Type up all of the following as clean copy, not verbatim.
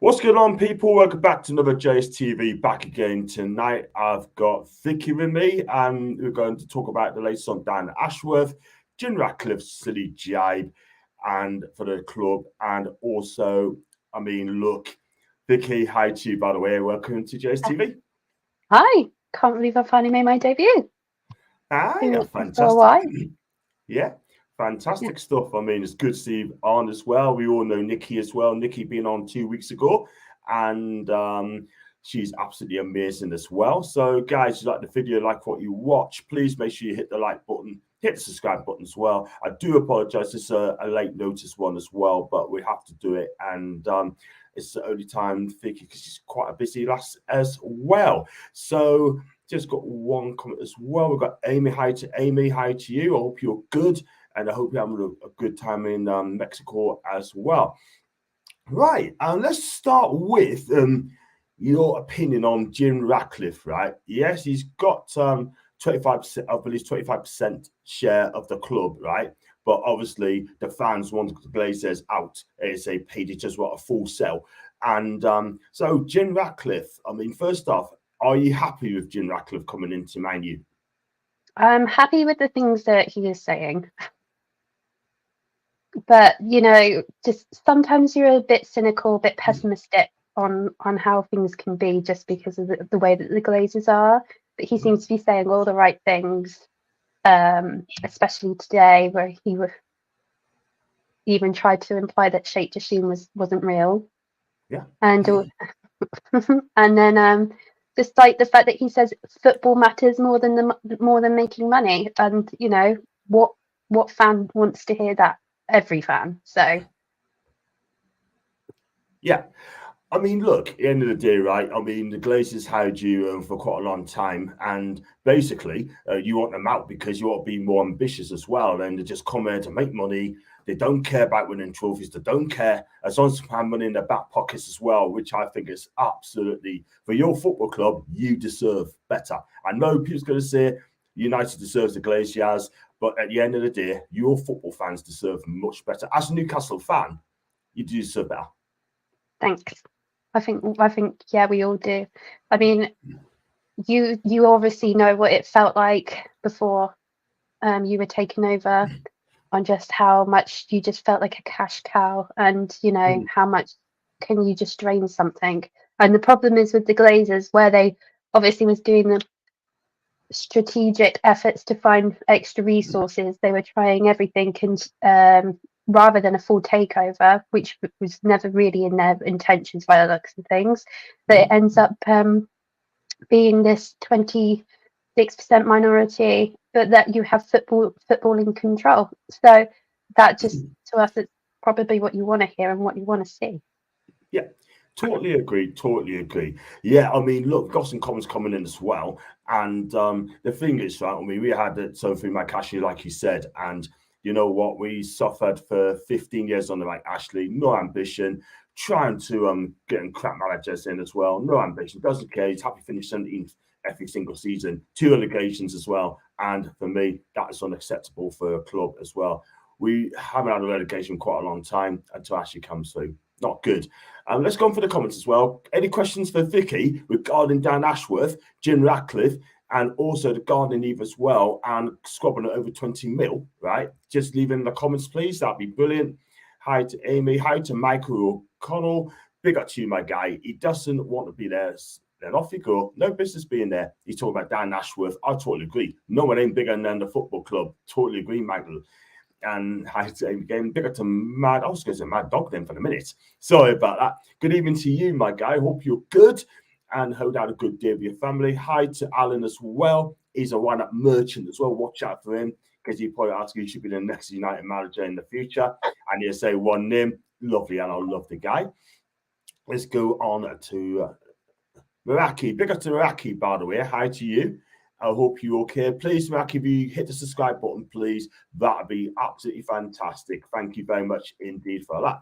What's going on, people? Welcome back to another JSTV. Back again tonight. I've got Vicky with me, and we're going to talk about the latest on Dan Ashworth, Jim Ratcliffe, silly Jibe, and for the club. And also, look, Vicky, hi to you, by the way. Welcome to JSTV. Hi. Can't believe I finally made my debut. Yeah, fantastic. Yeah. Fantastic stuff. It's good to see you on as well. We all know Nikki as well. Nikki being on 2 weeks ago, and she's absolutely amazing as well. So, guys, if you like the video, like what you watch, please make sure you hit the like button, hit the subscribe button as well. I do apologize. It's a late notice one as well, but we have to do it. And it's the only time, Vicky, because she's quite a busy lass as well. So, just got one comment as well. We've got Amy. Hi to Amy. Hi to you. I hope you're good. And I hope you're having a good time in Mexico as well. Right, let's start with your opinion on Jim Ratcliffe, right? Yes, he's got 25%, I believe 25% share of the club, right? But obviously the fans want the Glazers out. They paid it just what a full sell. And so Jim Ratcliffe, first off, are you happy with Jim Ratcliffe coming into Man U? I'm happy with the things that he is saying. But, just sometimes you're a bit cynical, a bit pessimistic on how things can be just because of the way that the Glazers are. But he seems to be saying all the right things, especially today, where he even tried to imply that Sheikh Jassim wasn't real. Yeah. And and then just like the fact that he says football matters more than making money. And, what fan wants to hear that? Every fan. So yeah, look, at the end of the day, right? The Glazers had you for quite a long time, and basically you want them out because you want to be more ambitious as well. And they just come here to make money. They don't care about winning trophies. They don't care as long as they have money in their back pockets as well, which I think is absolutely, for your football club, you deserve better. I know people's going to say United deserves the Glazers, but at the end of the day, your football fans deserve much better. As a Newcastle fan, you do deserve better. Thanks. I think yeah, we all do. You obviously know what it felt like before you were taken over, on just how much you just felt like a cash cow, and how much can you just drain something. And the problem is with the Glazers, where they obviously was doing the strategic efforts to find extra resources, they were trying everything, and rather than a full takeover, which was never really in their intentions by the looks of things, that it ends up being this 26% minority, but that you have football in control. So that just, to us, it's probably what you want to hear and what you want to see. Yeah. Totally agree. Yeah, look, got some comments coming in as well. And the thing is, right, we had Sophie Makashi, like you said, and you know what? We suffered for 15 years under like Ashley, no ambition, trying to get crap managers in as well, no ambition, doesn't care. He's happy to finish 17th every single season, 2 allegations as well. And for me, that is unacceptable for a club as well. We haven't had a relegation quite a long time until Ashley comes through. Not good. Let's go on for the comments as well. Any questions for Vicky regarding Dan Ashworth, Jim Ratcliffe, and also the gardening leave as well, and squabbling at over 20 mil, right? Just leave in the comments, please. That'd be brilliant. Hi to Amy. Hi to Michael O'Connell. Big up to you, my guy. He doesn't want to be there. Then off you go. No business being there. He's talking about Dan Ashworth. I totally agree. No one ain't bigger than the football club. Totally agree, Michael. And hi to Amy again. Big up to Mad. I was going to say Mad Dog then for a minute. Sorry about that. Good evening to you, my guy. Hope you're good and hope you had a good day with your family. Hi to Alan as well. He's a one-up merchant as well. Watch out for him because he probably ask you should be the next United manager in the future. And he'll say one name. Lovely, and I love the guy. Let's go on to Maraki. Big up to Maraki, by the way. Hi to you. I hope you're okay. Please, Maraki, if you hit the subscribe button, please, that'd be absolutely fantastic. Thank you very much indeed for that.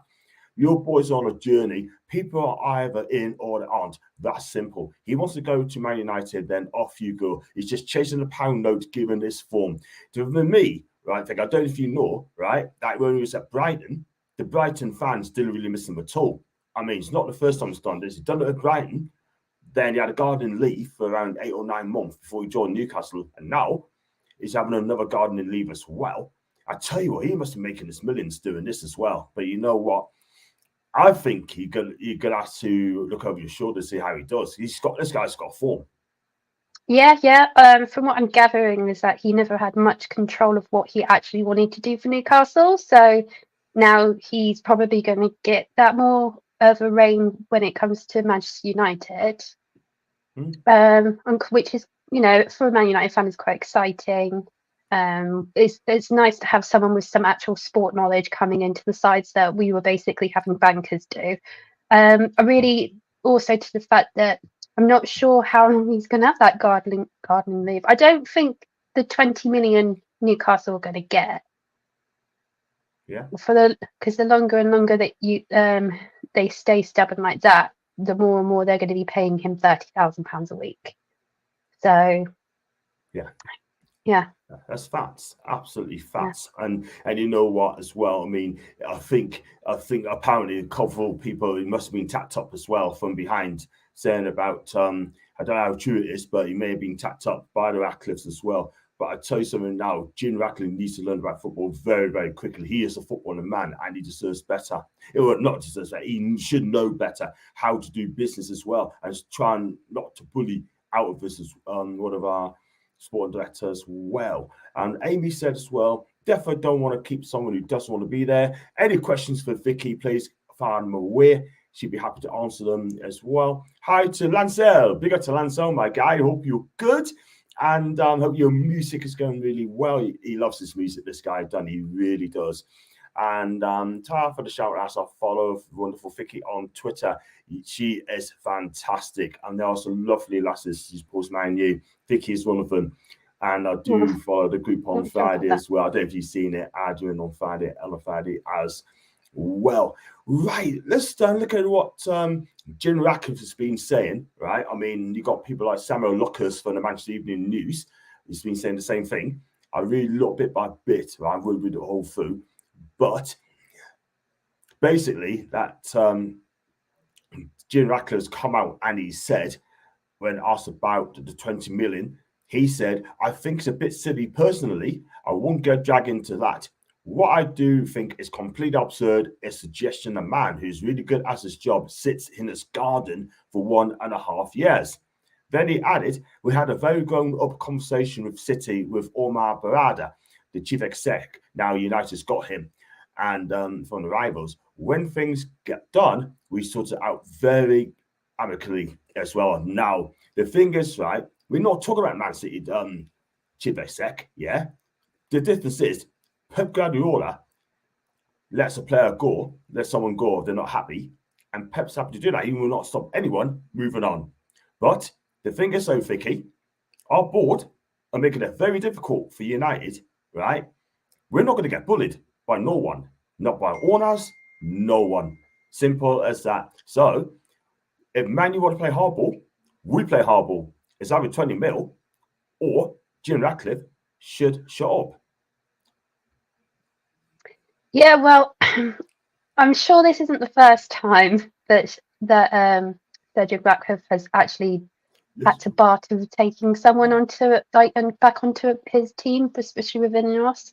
Your boy's on a journey. People are either in or they aren't. That's simple. He wants to go to Man United, then off you go. He's just chasing a pound note given this form. To me, right, I don't know if you know, right, that when he was at Brighton, the Brighton fans didn't really miss him at all. I mean, it's not the first time he's done this. He's done it at Brighton. Then he had a gardening leave for around 8 or 9 months before he joined Newcastle. And now he's having another gardening leave as well. I tell you what, he must be making his millions doing this as well. But you know what? I think you're gonna have to look over your shoulder to see how he does. This guy's got form. Yeah. From what I'm gathering is that he never had much control of what he actually wanted to do for Newcastle. So now he's probably going to get that more of a reign when it comes to Manchester United. Which is, for a Man United fan, is quite exciting. It's nice to have someone with some actual sport knowledge coming into the sides that we were basically having bankers do. I really also to the fact that I'm not sure how long he's going to have that gardening leave. I don't think the 20 million Newcastle are going to get. Yeah. Because the longer and longer that they stay stubborn like that, the more and more they're going to be paying him £30,000 a week. So, yeah, that's facts, absolutely facts. Yeah. And you know what as well? I mean, I think apparently a couple of people, he must have been tapped up as well from behind, saying about I don't know how true it is, but he may have been tapped up by the Ratcliffes as well. But I tell you something now, Jim Ratcliffe needs to learn about football very, very quickly. He is a footballing man and he deserves better. Not deserves better, he should know better how to do business as well and try not to bully out of this as one of our sporting directors as well. And Amy said as well, definitely don't want to keep someone who doesn't want to be there. Any questions for Vicky, please fire them away. She'd be happy to answer them as well. Hi to Lancel. Big up to Lancel, my guy. Hope you're good. And hope your music is going really well. He loves his music, this guy, done. He really does. And Tara for the shout out. I follow wonderful Vicky on Twitter. She is fantastic. And there are some lovely lasses. She's post Man U. Vicky is one of them. And I do follow the group on Friday as well. I don't know if you've seen it. I do it on Friday as well. Right. Let's look at what Jim Ratcliffe has been saying, right? I mean, you got people like Samuel Lucas from the Manchester Evening News. He's been saying the same thing. I read a little bit by bit, right? I won't read the whole through. But basically, that Jim Ratcliffe has come out and he said, when asked about the 20 million, he said, I think it's a bit silly personally. I won't get dragged into that. What I do think is completely absurd is suggesting a man who's really good at his job sits in his garden for 1.5 years. Then he added, we had a very grown-up conversation with City with Omar Barada, the chief exec. Now United's got him. And from the rivals, when things get done, we sort it out very amicably as well. Now, the thing is, right, we're not talking about Man City chief exec, yeah? The difference is, Pep Guardiola lets a player go, lets someone go if they're not happy, and Pep's happy to do that. He will not stop anyone moving on. But the thing is, though, Vicky, our board are making it very difficult for United, right? We're not going to get bullied by no one, not by owners, no one. Simple as that. So, if Man U want to play hardball, we play hardball. It's either 20 mil or Jim Ratcliffe should shut up. Yeah, well, I'm sure this isn't the first time that Sir Jim Ratcliffe has actually had to barter taking someone back onto his team, especially within us.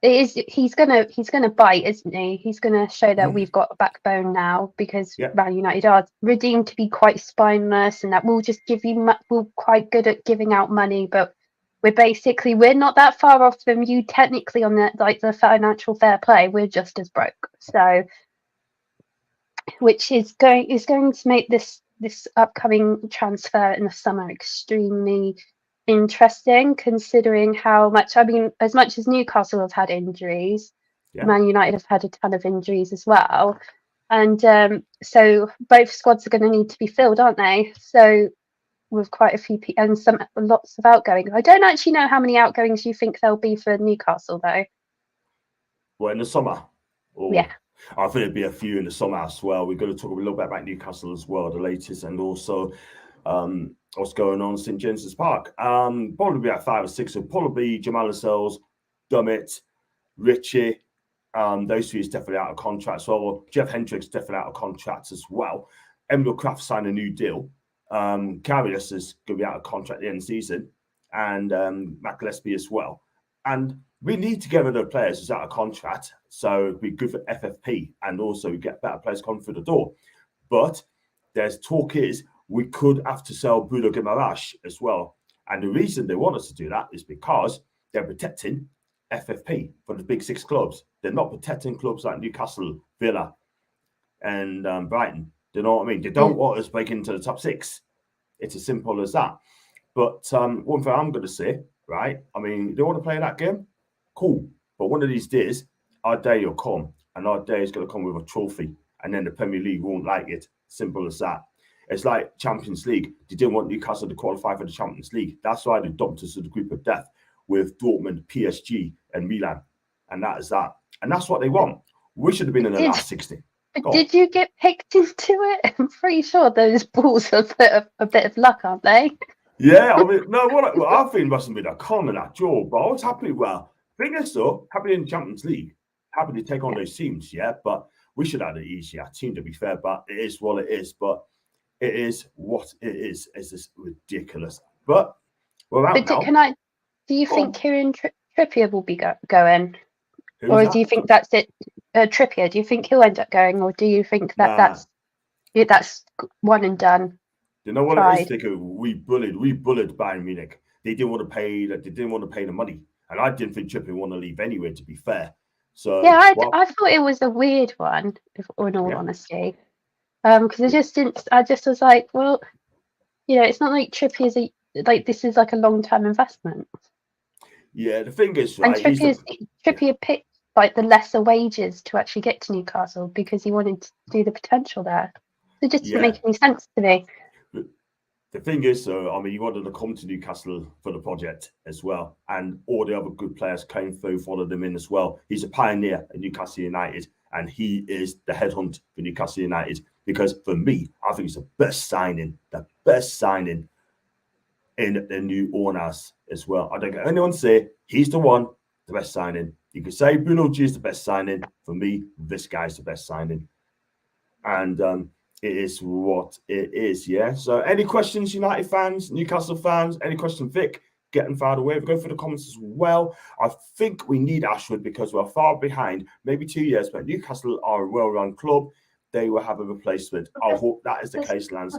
He's gonna bite, isn't he? He's gonna show that we've got a backbone now because Man United are redeemed to be quite spineless, and that we'll just we're quite good at giving out money, but we're not that far off from you technically on the financial fair play. We're just as broke. So, which is going to make this upcoming transfer in the summer extremely interesting, considering how much, I mean, as much as Newcastle have had injuries, Man United have had a ton of injuries as well. And so both squads are going to need to be filled, aren't they? So with quite a few and lots of outgoings. I don't actually know how many outgoings you think there'll be for Newcastle, though. Well, in the summer? Yeah. I think there'll be a few in the summer as well. We're going to talk a little bit about Newcastle as well, the latest, and also what's going on in St James's Park. Probably about 5 or 6. So probably Jamal Lascelles, Dummett, Richie, Those two is definitely out of contract. So Jeff Hendricks definitely out of contract as well. Emil Kraft signed a new deal. Karius is going to be out of contract at the end of the season, and Matt Gillespie as well. And we need to get rid of players who's out of contract, so it'd be good for FFP, and also we get better players coming through the door. But there's talk is we could have to sell Bruno Guimaraes as well. And the reason they want us to do that is because they're protecting FFP for the big six clubs. They're not protecting clubs like Newcastle, Villa, and Brighton. Do you know what I mean? They don't want us breaking into the top six. It's as simple as that. But one thing I'm going to say, right? I mean, they want to play that game? Cool. But one of these days, our day will come, and our day is going to come with a trophy, and then the Premier League won't like it. Simple as that. It's like Champions League. They didn't want Newcastle to qualify for the Champions League. That's why they dumped us to the group of death with Dortmund, PSG, and Milan. And that is that. And that's what they want. We should have been in the last 60. Did you get picked into it? I'm pretty sure those balls are a bit of luck, aren't they? Yeah, I mean, no, what I think mustn't be that common at all. But I was happy. Well, thing is, though, happy in the Champions League, happy to take on those teams. Yeah, but we should have it easier team, to be fair. But it is what it is. But it is what it is. It's just ridiculous. But we're out now. Do you think Kieran Trippier will be going, or do you think that's it? Trippier, do you think he'll end up going, or do you think that that's one and done? You know what it is? We bullied Bayern Munich. They didn't want to pay. They didn't want to pay the money, and I didn't think Trippier want to leave anyway. To be fair, so yeah, I thought it was a weird one, in all honesty, because I just didn't. I just was like, well, it's not like Trippier's this is like a long-term investment. Yeah, the thing is, right? And Trippier picked like the lesser wages to actually get to Newcastle because he wanted to do the potential there. It just didn't make any sense to me. The thing is, I mean, he wanted to come to Newcastle for the project as well, and all the other good players came through, followed him in as well. He's a pioneer at Newcastle United, and he is the headhunt for Newcastle United because, for me, I think he's the best signing in the new owners as well. I don't get anyone say he's the one, the best signing. You could say Bruno G is the best signing. For me, this guy's the best signing. And it is what it is, yeah? So any questions, United fans, Newcastle fans? Any question, Vic? Getting far away. We'll go through the comments as well. I think we need Ashworth because we're far behind, maybe 2 years, but Newcastle are a well-run club. They will have a replacement. I hope that is the case, Lance.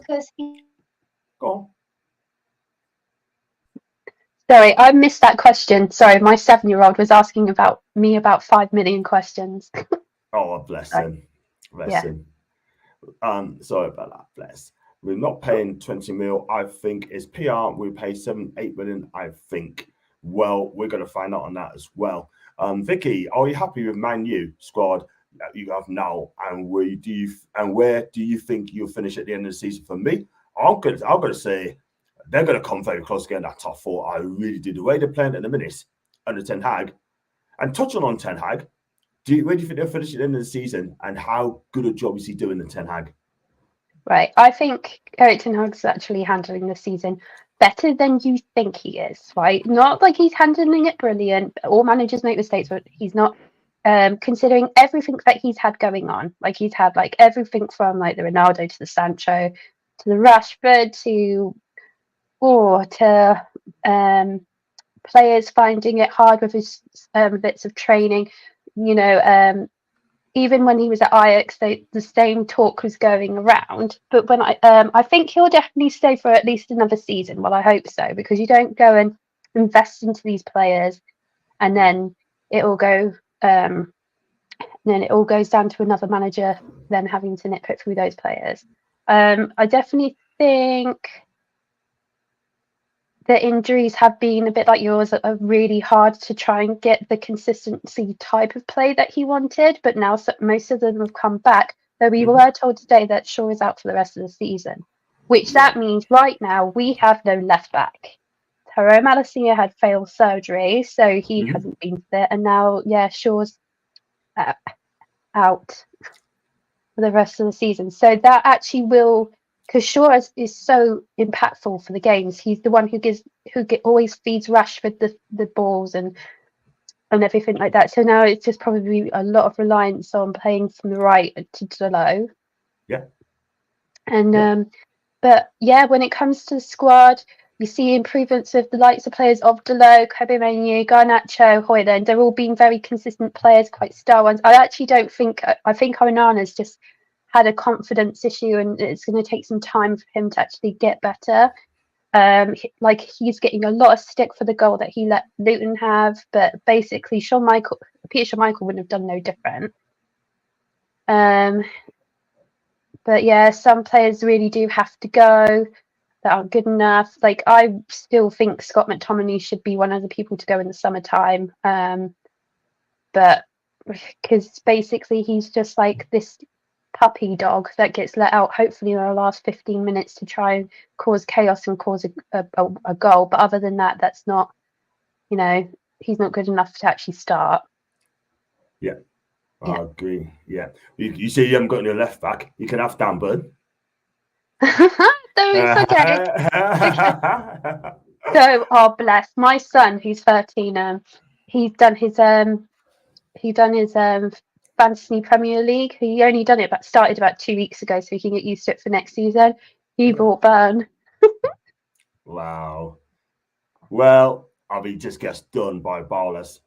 Go on. Sorry, I missed that question. Sorry, my 7-year-old was asking about 5 million questions. Oh, bless him. Bless him. Sorry about that. Bless. We're not paying 20 mil. I think it's PR. We pay 7-8 million. I think. Well, we're going to find out on that as well. Vicky, are you happy with Man U squad that you have now, and where do you think you'll finish at the end of the season? For me, I'm going to say they're going to come very close to getting that top 4. I really do. The way they're playing in the minutes under Ten Hag, and touching on Ten Hag, where do you think they'll finish at the end of the season, and how good a job is he doing in Ten Hag? Right. I think Erik Ten Hag's actually handling the season better than you think he is, right? Not like he's handling it brilliant. All managers make mistakes, but he's not considering everything that he's had going on. Like he's had like everything from like the Ronaldo to the Sancho to the Rashford to players finding it hard with his bits of training. Even when he was at Ajax, the same talk was going around. But when I think he'll definitely stay for at least another season. Well, I hope so, because you don't go and invest into these players and then it all goes down to another manager then having to nitpick through those players. I definitely think the injuries have been a bit like yours, are really hard to try and get the consistency type of play that he wanted. But now most of them have come back. Though we were told today that Shaw is out for the rest of the season, which that means right now we have no left back. Tyrone Malacia had failed surgery, so he hasn't been fit. And now, Shaw's out for the rest of the season. So that actually will... Because Shaw is so impactful for the games. He's the one who always feeds Rashford the balls, and and everything like that. So now it's just probably a lot of reliance on playing from the right to the low. Yeah. And but yeah, when it comes to the squad, you see improvements with the likes of players of Delo, Kobe Manu, Garnacho, Hoyland. They're all being very consistent players, quite star ones. I actually don't think, I think Onana's just had a confidence issue, and it's going to take some time for him to actually get better. Like he's getting a lot of stick for the goal that he let Luton have, but basically Peter Schmeichel wouldn't have done no different. But yeah, some players really do have to go that aren't good enough. Like I still think Scott McTominay should be one of the people to go in the summertime. But because basically he's just like this puppy dog that gets let out hopefully in the last 15 minutes to try and cause chaos and cause a goal. But other than that, that's not, you know, he's not good enough to actually start. Yeah. I agree. Yeah, you say you haven't got any left back. You can have Dan Burn. No, it's okay. So, oh bless my son, who's 13. He's done his fantasy Premier League. He only started about 2 weeks ago, so he can get used to it for next season. He bought Burn. Wow. Well, he just gets done by ballers.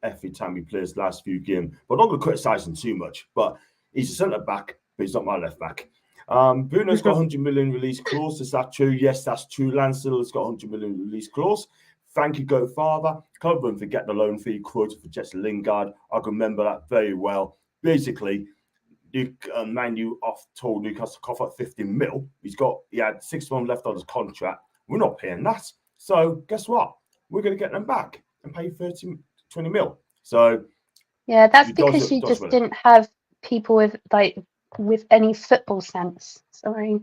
Every time he plays last few games. But I'm not going to criticise him too much. But he's a centre back, but he's not my left back. Bruno's got 100 million release clause. Is that true? Yes, that's true. Landstill's got 100 million release clause. Thank you, Go Father. Can't forget the loan fee quoted for Jesse Lingard. I can remember that very well. Basically, Man U told Newcastle to cough up 15 mil. He had 6 months left on his contract. We're not paying that. So guess what? We're going to get them back and pay 20 mil. So yeah, that's because you just didn't have people with any football sense. Sorry.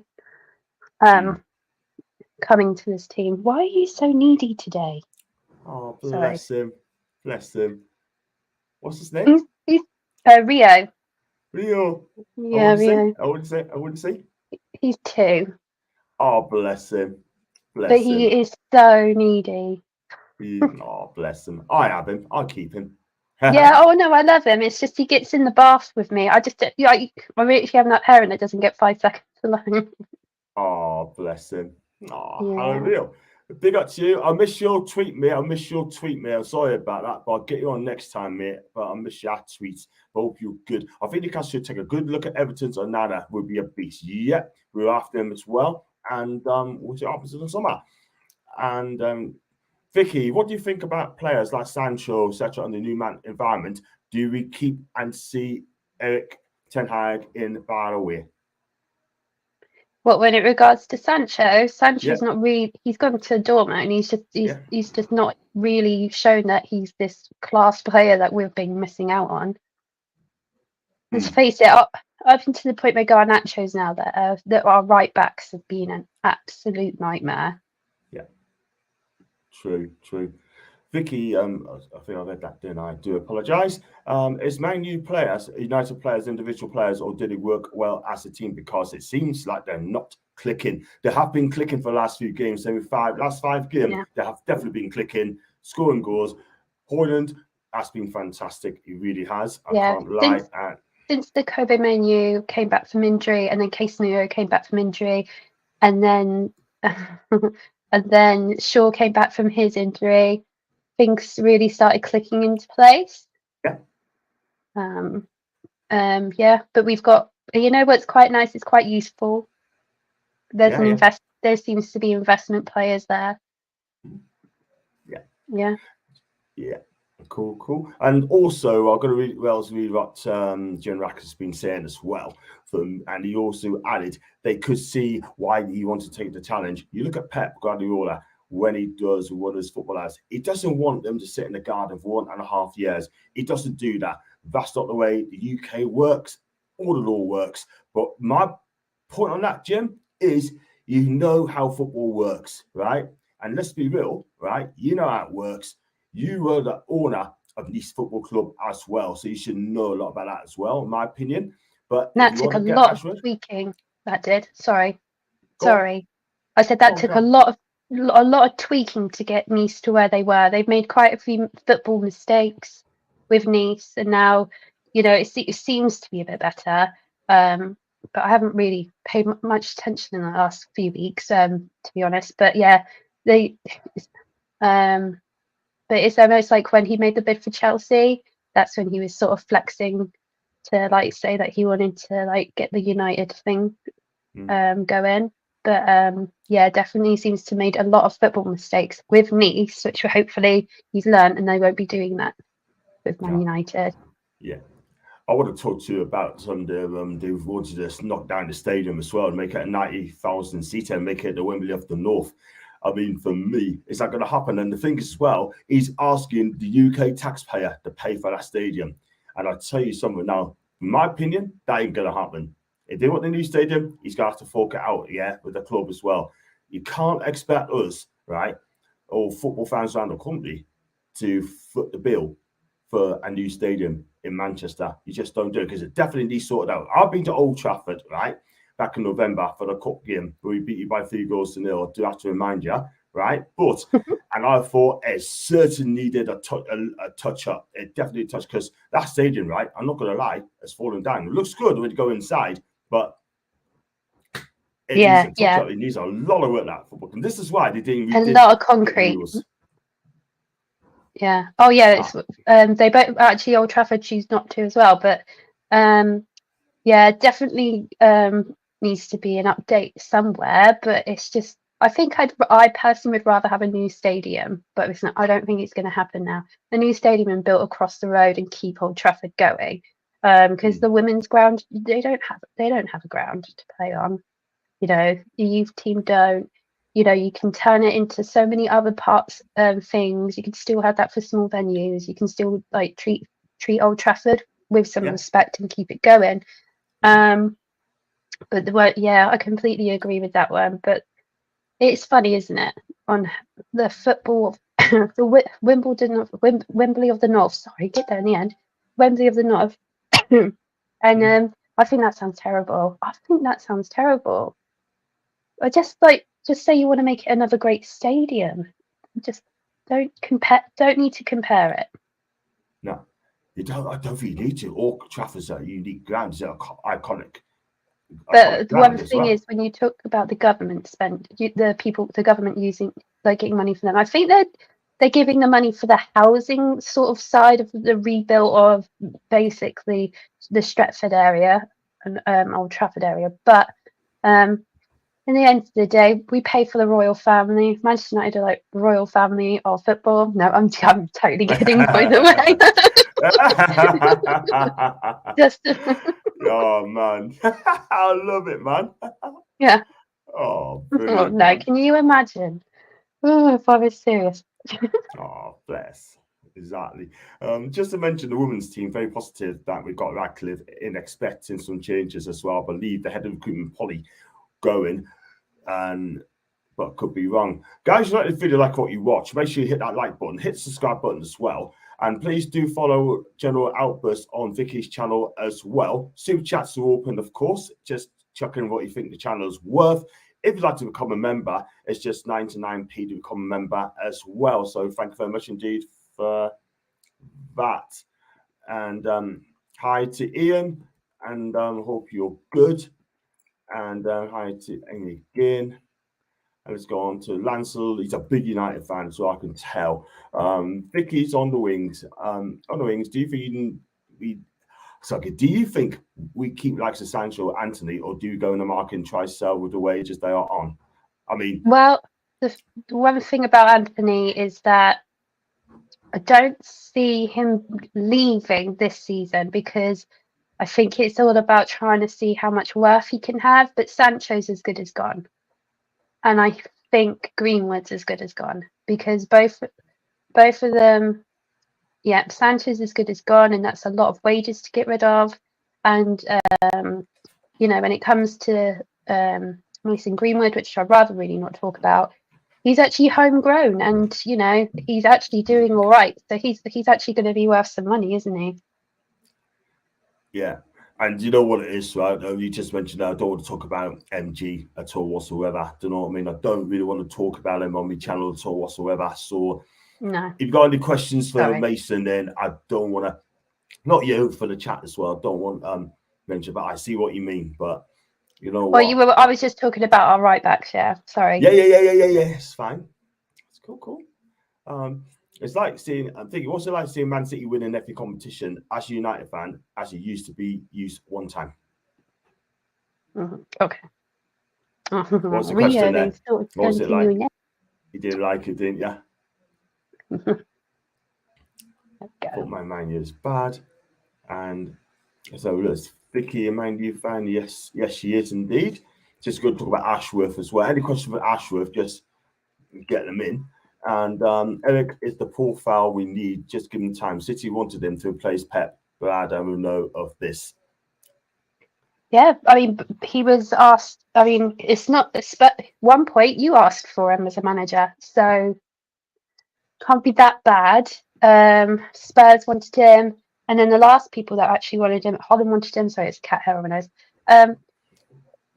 Coming to this team. Why are you so needy today? Oh, bless him. Bless him. What's his name? He's Rio. Rio. Yeah, Rio. I wouldn't say. He's 2. Oh, bless him. But he is so needy. Oh, bless him. I have him. I'll keep him. Yeah, oh no, I love him. It's just he gets in the bath with me. I really have that parent that doesn't get 5 seconds alone. Oh, bless him. Oh, yeah. Hallelujah. Big up to you. I miss your tweet, mate. I'm sorry about that, but I'll get you on next time, mate. But I miss your tweets. But hope you're good. I think you should take a good look at Everton's Onana. Will be a beast. Yeah, we're after him as well. And we'll see what happens in the summer. And Vicky, what do you think about players like Sancho, etc., in the new man environment? Do we keep and see Erik ten Hag in far away? What, when it regards to Sancho's not really. He's gone to Dortmund, and he's just not really shown that he's this class player that we've been missing out on. Let's face it, up until the point where Garnacho's now that our right backs have been an absolute nightmare. Yeah, true. Vicky, I think I read that, didn't I? Do apologise. Is Man U players, United players, individual players, or did it work well as a team? Because it seems like they're not clicking. They have been clicking for the last few games. So last 5 games, they have definitely been clicking, scoring goals. Hoyland has been fantastic. He really has. I can't lie. Since the Kobe Manu came back from injury, and then Casemiro came back from injury, and then Shaw came back from his injury, things really started clicking into place. But we've got, what's quite nice, it's quite useful. There's there seems to be investment players there. Yeah. Cool. And also, I'm going to read what John Ratcliffe has been saying as well. And he also added they could see why he wanted to take the challenge. You look at Pep Guardiola when he does what his footballers. He doesn't want them to sit in the garden for 1.5 years. He doesn't do that. That's not the way the UK works or the law works. But my point on that, Jim, is you know how football works, right? And let's be real, right? You know how it works. You were the owner of this football club as well, so you should know a lot about that as well, in my opinion. But that took a lot of tweaking. That did. Sorry. I said that took a lot of a lot of tweaking to get Nice to where they were. They've made quite a few football mistakes with Nice, and now, it seems to be a bit better. But I haven't really paid much attention in the last few weeks, to be honest. But yeah, they, but it's almost like when he made the bid for Chelsea, that's when he was sort of flexing to like say that he wanted to like get the United thing going. But yeah, definitely seems to have made a lot of football mistakes with Nice, which hopefully he's learned, and they won't be doing that with Man United. Yeah. I want to talk to you about some they've wanted to knock down the stadium as well and make it a 90,000 seater and make it the Wembley of the North. I mean, for me, is that going to happen? And the thing is, as well, he's asking the UK taxpayer to pay for that stadium. And I'll tell you something now, in my opinion, that ain't going to happen. If they want the new stadium, he's going to have to fork it out, with the club as well. You can't expect us, right, or football fans around the country to foot the bill for a new stadium in Manchester. You just don't do it because it definitely needs sorted out. I've been to Old Trafford, right, back in November for the cup game where we beat you by 3-0. I do have to remind you, right? But and I thought it certainly needed a touch up. It definitely touched because that stadium, right? I'm not going to lie, has fallen down. It looks good when you go inside, but it needs a touch up. It needs a lot of work that football. And this is why they didn't. A lot of concrete. Yeah. Oh, yeah. It's they both actually Old Trafford choose not to as well, but yeah, definitely needs to be an update somewhere. But it's just, I think I personally would rather have a new stadium, but it's not, I don't think it's going to happen now. A new stadium and built across the road and keep Old Trafford going, because the women's ground they don't have a ground to play on. The youth team don't. You can turn it into so many other parts things. You can still have that for small venues. You can still like treat Old Trafford with some respect and keep it going. But I completely agree with that one. But it's funny, isn't it? On the football, the Wembley of the North. Sorry, get there in the end. Wembley of the North. And I think that sounds terrible. I just say you want to make it another great stadium. Just don't need to compare it. No, you don't. I don't think you need to. All Trafford's a unique ground. It's iconic. But one thing is, when you talk about the government the government using, like, getting money from them, I think they're giving the money for the housing sort of side of the rebuild of basically the Stretford area and Old Trafford area. But in the end of the day, we pay for the royal family. Manchester United are like royal family of football. No, I'm totally kidding, by the way. Just oh man, I love it, man. Yeah. Oh, no, man. Can you imagine? Oh, if I was serious. Oh, bless. Exactly. Just to mention the women's team, very positive that we've got Ratcliffe in, expecting some changes as well. I believe the head of recruitment, Polly, going, but could be wrong. Guys, if you like the video, like what you watch, make sure you hit that like button, hit the subscribe button as well. And please do follow General Outburst on Vicky's channel as well. Super chats are open, of course. Just chuck in what you think the channel is worth. If you'd like to become a member, it's just 99p to become a member as well. So thank you very much indeed for that. And hi to Ian, and hope you're good. And hi to Amy again. And let's go on to Lancel. He's a big United fan, so I can tell. Vicky's on the wings. Do you think we keep likes of Sancho or Anthony, or do you go in the market and try sell with the wages they are on? I mean, well, the one thing about Anthony is that I don't see him leaving this season, because I think it's all about trying to see how much worth he can have. But Sancho's as good as gone. And I think Greenwood's as good as gone, because both of them, Sancho's as good as gone, and that's a lot of wages to get rid of. And when it comes to Mason Greenwood, which I'd rather really not talk about, he's actually homegrown, and he's actually doing all right. So he's actually going to be worth some money, isn't he? Yeah. And you know what it is, right? You just mentioned that I don't want to talk about MG at all whatsoever. Do you know what I mean? I don't really want to talk about him on my channel at all whatsoever. So No. if you've got any questions for Sorry. Mason, then I don't want to, not you, for the chat as well. I don't want mention, but I see what you mean. But you know Well, what? I was just talking about our right backs, yeah. Sorry. Yeah. It's fine. It's cool. It's like seeing, I'm thinking, what's it like seeing Man City win an FA competition as a United fan, as it used to be used one time? Okay. What's the question there? Sort of What was it like? continuing it. You didn't like it, didn't you? Go. Thought my Man U is bad. And so let's Vicky, a Man U fan. Yes, she is indeed. Just going to talk about Ashworth as well. Any question for Ashworth, just get them in. And Eric is the profile we need. Just give him time. City wanted him to replace Pep, but I don't know of this. Yeah, I mean, he was asked. I mean, it's not. But one point you asked for him as a manager, so can't be that bad. Spurs wanted him, and then the last people that actually wanted him, Holland wanted him. Sorry, it's cat hair on my nose.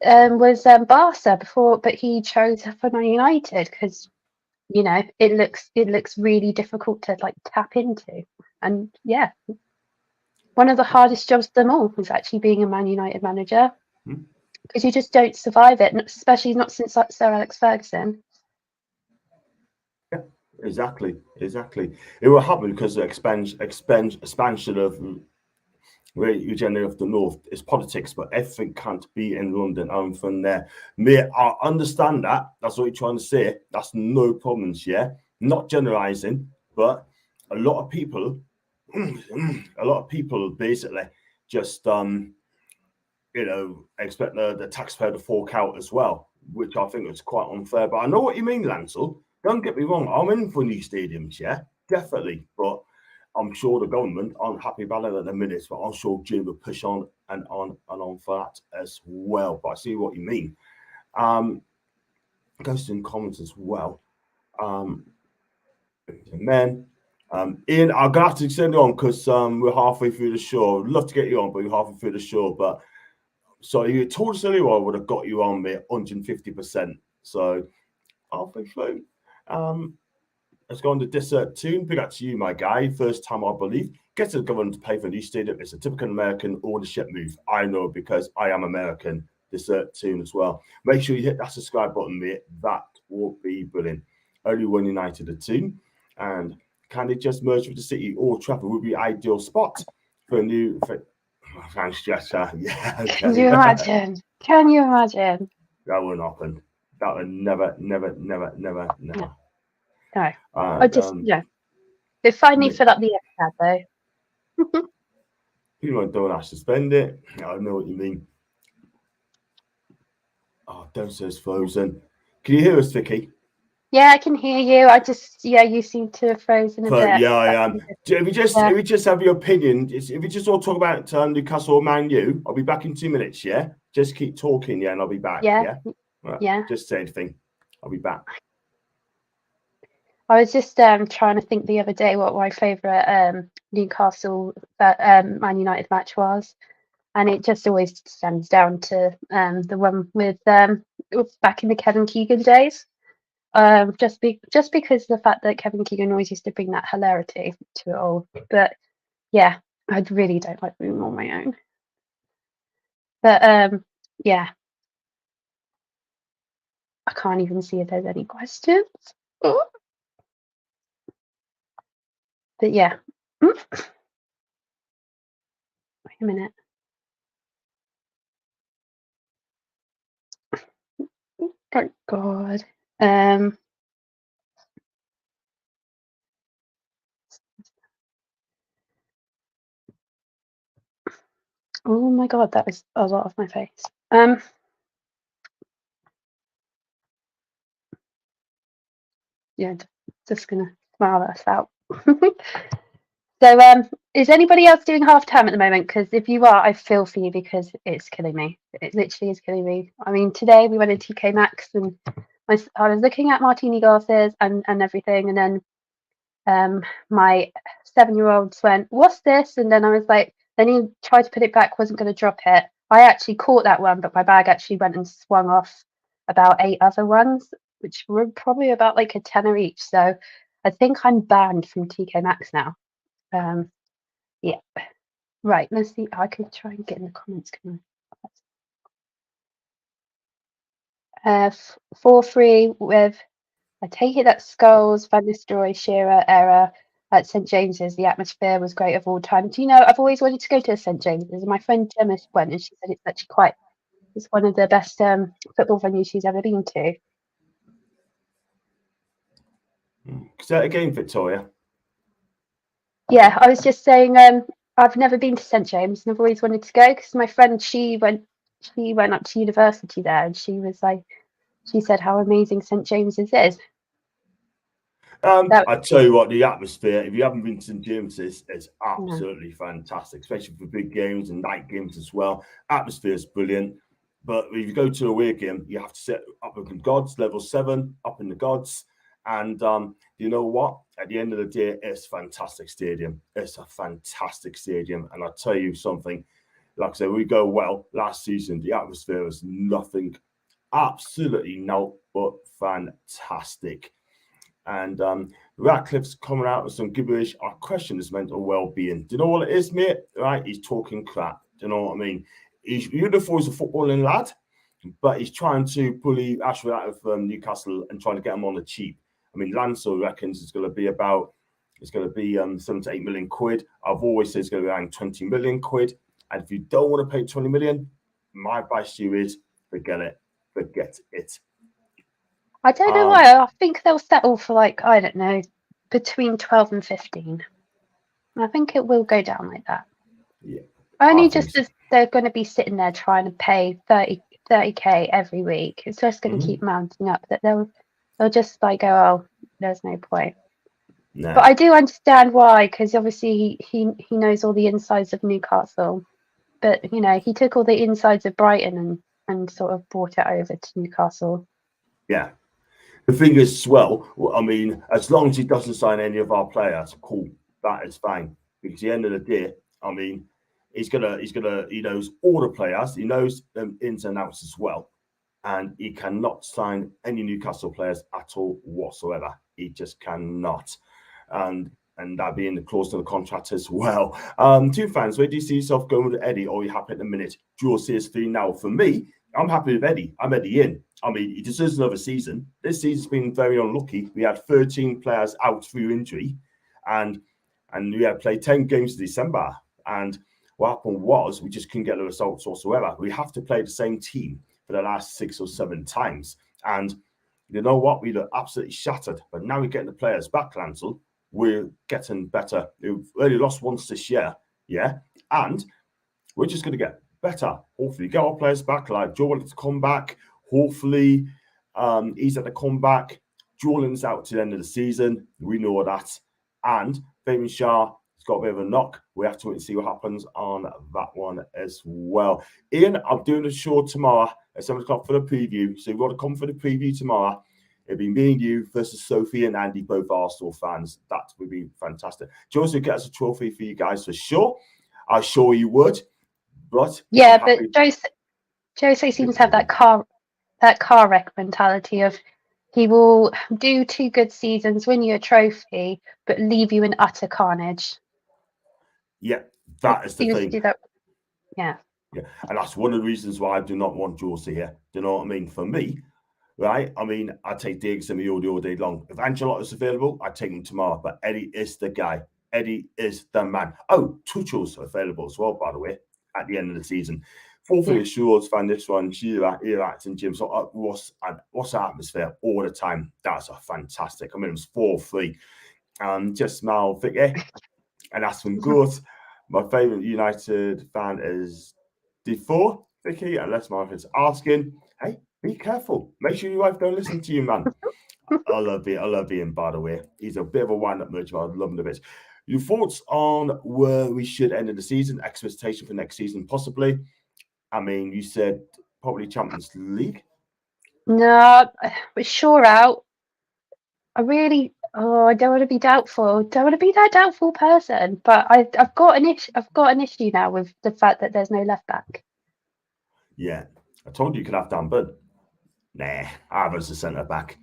Was Barca before, but he chose for Man United because it looks really difficult to like tap into, and yeah, one of the hardest jobs of them all was actually being a Man United manager because you just don't survive it, especially not since Sir Alex Ferguson. Yeah, exactly. It will happen because the expansion of Eugenia of the North is politics, but everything can't be in London. I'm from there. I understand that. That's what you're trying to say. That's no problems, yeah? Not generalizing, but a lot of people basically just expect the taxpayer to fork out as well, which I think is quite unfair. But I know what you mean, Lancel. Don't get me wrong. I'm in for new stadiums, yeah, definitely. But I'm sure the government aren't happy about it at the minute. But I'm sure Jim will push on and on for that as well. But I see what you mean. Goes in comments as well. Men. Ian, I'm gonna have to send you on because we're halfway through the show. I'd love to get you on, but we're halfway through the show. But so you told us earlier I would have got you on me 150%. So halfway through. Let's go on to Dessert Tune. Big up to you, my guy. First time, I believe. Get to the government to pay for a new stadium. It's a typical American ownership move. I know because I am American. Dessert Tune as well. Make sure you hit that subscribe button, mate. That will be brilliant. Only one United a team. And can they just merge with the City? Old Trafford would be ideal spot for a new... Thanks, Jessica. Yeah. Okay. Can you imagine? That wouldn't happen. That would never. No. I just, They finally fill up the ad though. People don't have to spend it. I know what you mean. Oh, downstairs frozen. Can you hear us, Vicky? Yeah, I can hear you. You seem to have frozen a bit. Yeah, I am. If you just have your opinion, if you just all talk about Newcastle or Man U, I'll be back in 2 minutes, yeah? Just keep talking, yeah, and I'll be back, yeah? Right. Yeah. Just say anything. I'll be back. I was just trying to think the other day what my favourite Newcastle Man United match was, and it just always stands down to the one with back in the Kevin Keegan days. Just because of the fact that Kevin Keegan always used to bring that hilarity to it all. But yeah, I really don't like being on my own. But yeah, I can't even see if there's any questions. Oh. But yeah. Wait a minute. Thank God. Oh my God, that was a lot of my face. Yeah, just gonna smile that out. So, is anybody else doing half term at the moment? Because if you are, I feel for you because it's killing me. It literally is killing me. I mean, today we went to TK Maxx and I was looking at martini glasses and everything, and then my 7-year-olds went, "What's this?" And then I was like, Then he tried to put it back, wasn't going to drop it. I actually caught that one, but my bag actually went and swung off about 8 other ones, which were probably about like a tenner each. So I think I'm banned from TK Maxx now. Yeah. Right, let's see. I could try and get in the comments, can I? 4-3 with, I take it that Skulls, Van Nistelrooy, Shearer, error at St James's. The atmosphere was great of all time. Do you know, I've always wanted to go to St James's. My friend Gemma went and she said it's actually it's one of the best football venues she's ever been to. Is that a game, Victoria? Yeah, I was just saying, I've never been to St James and I've always wanted to go because my friend, she went up to university there and she was like, she said how amazing St James's is. I tell you what, the atmosphere, if you haven't been to St James's, it's absolutely fantastic, especially for big games and night games as well. Atmosphere is brilliant. But if you go to a away game, you have to sit up in Gods, level 7, up in the Gods. And you know what? At the end of the day, it's a fantastic stadium. It's a fantastic stadium. And I'll tell you something, like I said, we go well. Last season, the atmosphere was nothing, absolutely no, but fantastic. And Ratcliffe's coming out with some gibberish. I question his mental well-being. Do you know what it is, mate? Right? He's talking crap. Do you know what I mean? You'd have thought he's a footballing lad, but he's trying to bully Ashworth out of Newcastle and trying to get him on the cheap. I mean, Lancel reckons it's going to be 7 to 8 million quid. I've always said it's going to be around 20 million quid. And if you don't want to pay 20 million, my advice to you is forget it. Forget it. I don't know why. I think they'll settle for like, I don't know, between 12 and 15. I think it will go down like that. Yeah. Only just as they're going to be sitting there trying to pay 30k every week. It's just going to keep mounting up that they'll just like go, oh, there's no point. No. But I do understand why, because obviously he knows all the insides of Newcastle. But, you know, he took all the insides of Brighton and sort of brought it over to Newcastle. Yeah. The thing is, as well, I mean, as long as he doesn't sign any of our players, cool, that is fine. Because at the end of the day, I mean, he knows all the players, he knows them ins and outs as well. And he cannot sign any Newcastle players at all whatsoever. He just cannot. And that being the clause to the contract as well. Two fans, where do you see yourself going with Eddie, or are you happy at the minute? Draw CS3 now. For me, I'm happy with Eddie. I'm Eddie in. I mean, he deserves another season. This season's been very unlucky. We had 13 players out through injury, and we had played 10 games in December. And what happened was we just couldn't get the results whatsoever. We have to play the same team for the last 6 or 7 times. And you know what? We look absolutely shattered. But now we're getting the players back, Lancel. We're getting better. We've only lost once this year, yeah? And we're just going to get better. Hopefully, get our players back. Like Joe wanted to come back. Hopefully, he's at the comeback. Jordan's out to the end of the season. We know that. And Fabian Shah has got a bit of a knock. We have to wait and see what happens on that one as well. Ian, I'm doing a show tomorrow at 7 o'clock for the preview. So if you want to come for the preview tomorrow, it'll be me and you versus Sophie and Andy, both Arsenal fans. That would be fantastic. Joseph gets a trophy for you guys for sure. I'm sure you would. But yeah, but Jose seems to have that car wreck mentality of he will do 2 good seasons, win you a trophy, but leave you in utter carnage. Yeah, that is the thing. Do that. Yeah. Yeah, and that's one of the reasons why I do not want Jose here. Do you know what I mean? For me, right? I mean, I take Diego Simeone all day long. If Ancelotti's available, I take him tomorrow. But Eddie is the guy. Eddie is the man. Oh, Tuchel's available as well, by the way, at the end of the season. 4-3 Shores, Van Nistelrooy, Jibe, and Jim. So what's the atmosphere all the time? That's a fantastic. I mean, it was 4-3. Just smile, Vicky. And that's been good. My favourite United fan is D4, Vicky, unless Marcus asking, hey, be careful. Make sure your wife don't listen to you, man. I love Ian, by the way. He's a bit of a wind-up merch, but I love him a bit. Your thoughts on where we should end of the season, expectation for next season, possibly? I mean, you said probably Champions League. No, we're sure out. I really Oh, I don't want to be doubtful. Don't want to be that doubtful person. But I've got an issue. I've got an issue now with the fact that there's no left back. Yeah, I told you could have Dan Burn. Nah, I have as a centre back.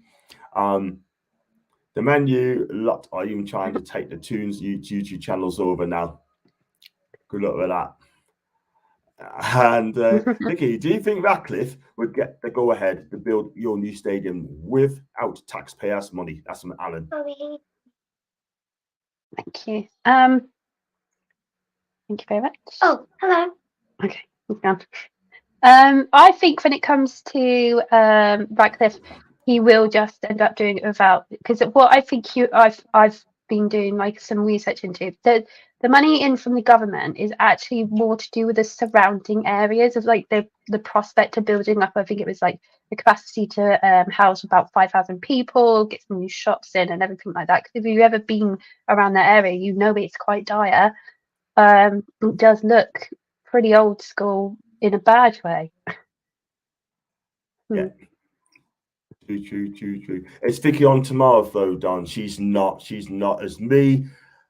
The Man U lot are even trying to take the Tunes YouTube channels over now. Good luck with that. And Vicky, do you think Ratcliffe would get the go-ahead to build your new stadium without taxpayers' money? That's from Alan. Thank you. Thank you very much. Oh, hello. Okay, he's gone. I think when it comes to Ratcliffe, he will just end up doing it without, because what I think I've been doing like some research into the money in from the government is actually more to do with the surrounding areas of like the prospect of building up. I think it was like the capacity to house about 5,000 people, get some new shops in and everything like that. Because if you've ever been around that area, you know it's quite dire. It does look pretty old school in a bad way. Yeah. True. It's Vicky on tomorrow though, Don. She's not as me,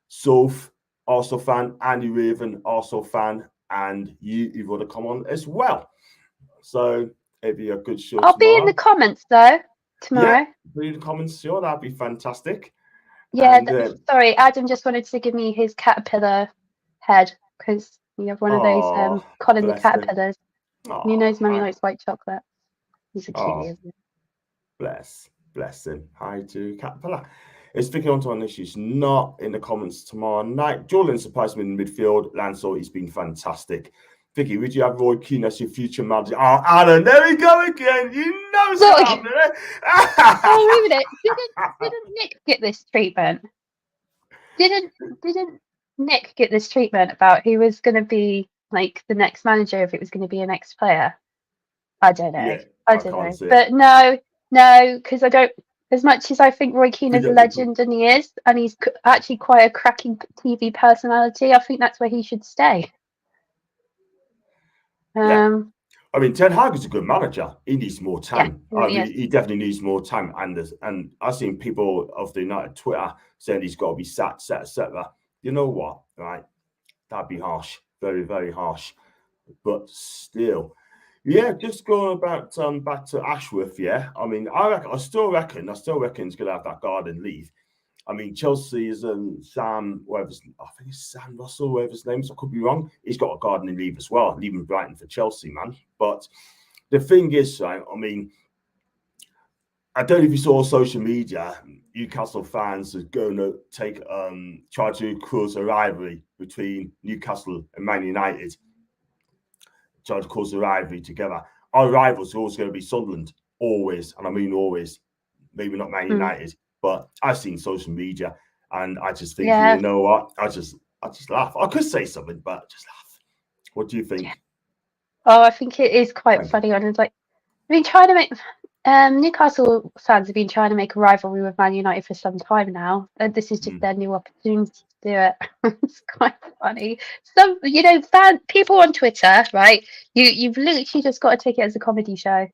Soph, Arsenal fan, Andy Raven, Arsenal fan, and you've got to come on as well. So it'd be a good show. I'll be in the comments though tomorrow. Yeah, be in the comments, sure, that'd be fantastic. Yeah, and, sorry, Adam just wanted to give me his caterpillar head because you have one of those Colin the caterpillars. He knows Mummy likes white chocolate. He's a cutie, isn't he? Bless him. Hi to Caterpillar. It's Vicky on to an issue. She's not in the comments tomorrow night. Jordan surprised me in midfield. Lancel, he's been fantastic. Vicky, would you have Roy Keane as your future manager? Oh, Alan, there we go again. You know what's happening. Oh, wait a minute. Didn't Nick get this treatment? Didn't Nick get this treatment about who was going to be like the next manager if it was going to be an ex-player? I don't know. Yeah, I don't know. But no, because I don't. As much as I think Roy Keane is a legend, and he is, and he's actually quite a cracking TV personality, I think that's where he should stay. Yeah. I mean, Ten Hag is a good manager. He needs more time. Yeah, he definitely needs more time. And I've seen people of the United Twitter saying he's got to be set, etc. You know what? Right? That'd be harsh. Very, very harsh. But still. Yeah, just going about back to Ashworth. Yeah, I mean, I still reckon he's gonna have that garden leave. I mean, Chelsea's Sam, I think it's Sam Russell, whatever his name is. I could be wrong. He's got a gardening leave as well, leaving Brighton for Chelsea, man. But the thing is, right, I mean, I don't know if you saw social media. Newcastle fans are going to try to cause a rivalry between Newcastle and Man United. Try to cause a rivalry together. Our rivals are always going to be Sunderland, always, and I mean always. Maybe not Man United, but I've seen social media, and I just think, you know what? I just laugh. I could say something, but I just laugh. What do you think? Oh, I think it is quite funny. And it's like, I've been trying to make Newcastle fans have been trying to make a rivalry with Man United for some time now, and this is just their new opportunity to do it. It's quite funny. Some, people on Twitter, right? You've literally just got to take it as a comedy show.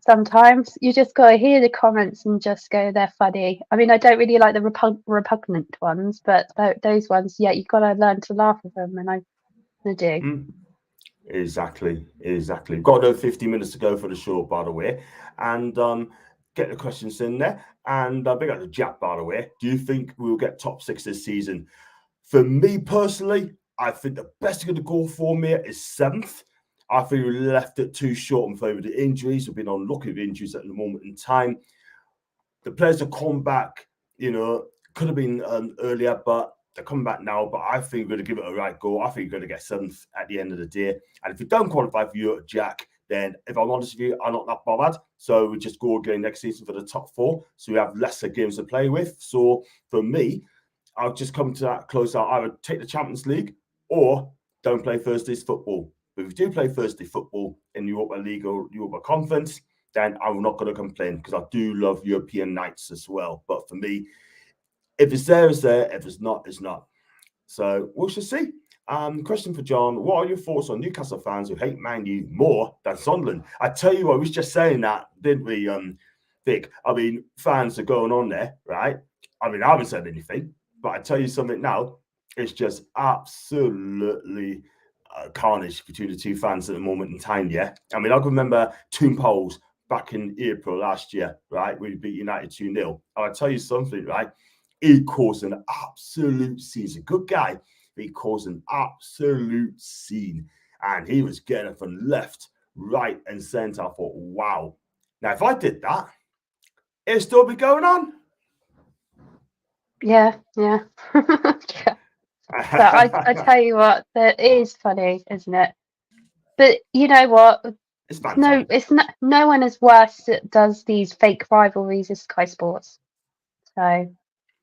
Sometimes you just got to hear the comments and just go, they're funny. I mean, I don't really like the repugnant ones, but those ones, you've got to learn to laugh with them, and I do. Exactly. We've got another 50 minutes to go for the show, by the way, and get the questions in there. And big up the Jack, by the way. Do you think we'll get top 6 this season? For me personally, I think the best thing to go for me is 7th. I think we left it too short in favour of the injuries. We've been unlucky with injuries at the moment in time. The players have come back, could have been earlier, but they're coming back now. But I think we're going to give it a right go. I think we're going to get 7th at the end of the day. And if we don't qualify for Europe, Jack, then if I'm honest with you, I'm not that bothered. So we just go again next season for the top 4. So we have lesser games to play with. So for me, I'll just come to that close out. I would take the Champions League or don't play Thursday's football. But if you do play Thursday football in Europa League or Europa Conference, then I'm not going to complain because I do love European nights as well. But for me, if it's there, it's there. If it's not, it's not. So we shall see. Question for John. What are your thoughts on Newcastle fans who hate Man U more than Sunderland? I tell you what, we was just saying that, didn't we, Vic? I mean, fans are going on there, right? I mean, I haven't said anything, but I tell you something now, it's just absolutely carnage between the two fans at the moment in time. Yeah, I mean, I can remember Toon Poles back in April last year, right? We beat United 2-0. I'll tell you something, right? He caused an absolute scene. He's a good guy, but he caused an absolute scene. And he was getting it from left, right, and centre. I thought, wow. Now, if I did that, it'd still be going on. Yeah. Yeah. But I tell you what, that is funny, isn't it? But you know what? It's not. No one as worse that does these fake rivalries as Sky Sports. So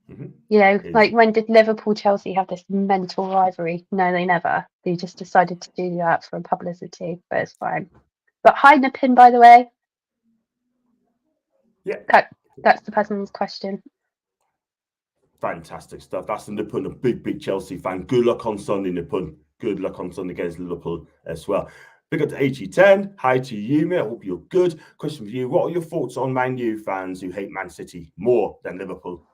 you know, like when did Liverpool Chelsea have this mental rivalry? No, they never. They just decided to do that for publicity, but it's fine. But Heineken, by the way. Yeah. That's the person's question. Fantastic stuff. That's the Nippon, a big Chelsea fan. Good luck on Sunday, Nippon. Good luck on Sunday against Liverpool as well. Big up to HE10. Hi to you, mate. I hope you're good. Question for you. What are your thoughts on Man U fans who hate Man City more than Liverpool?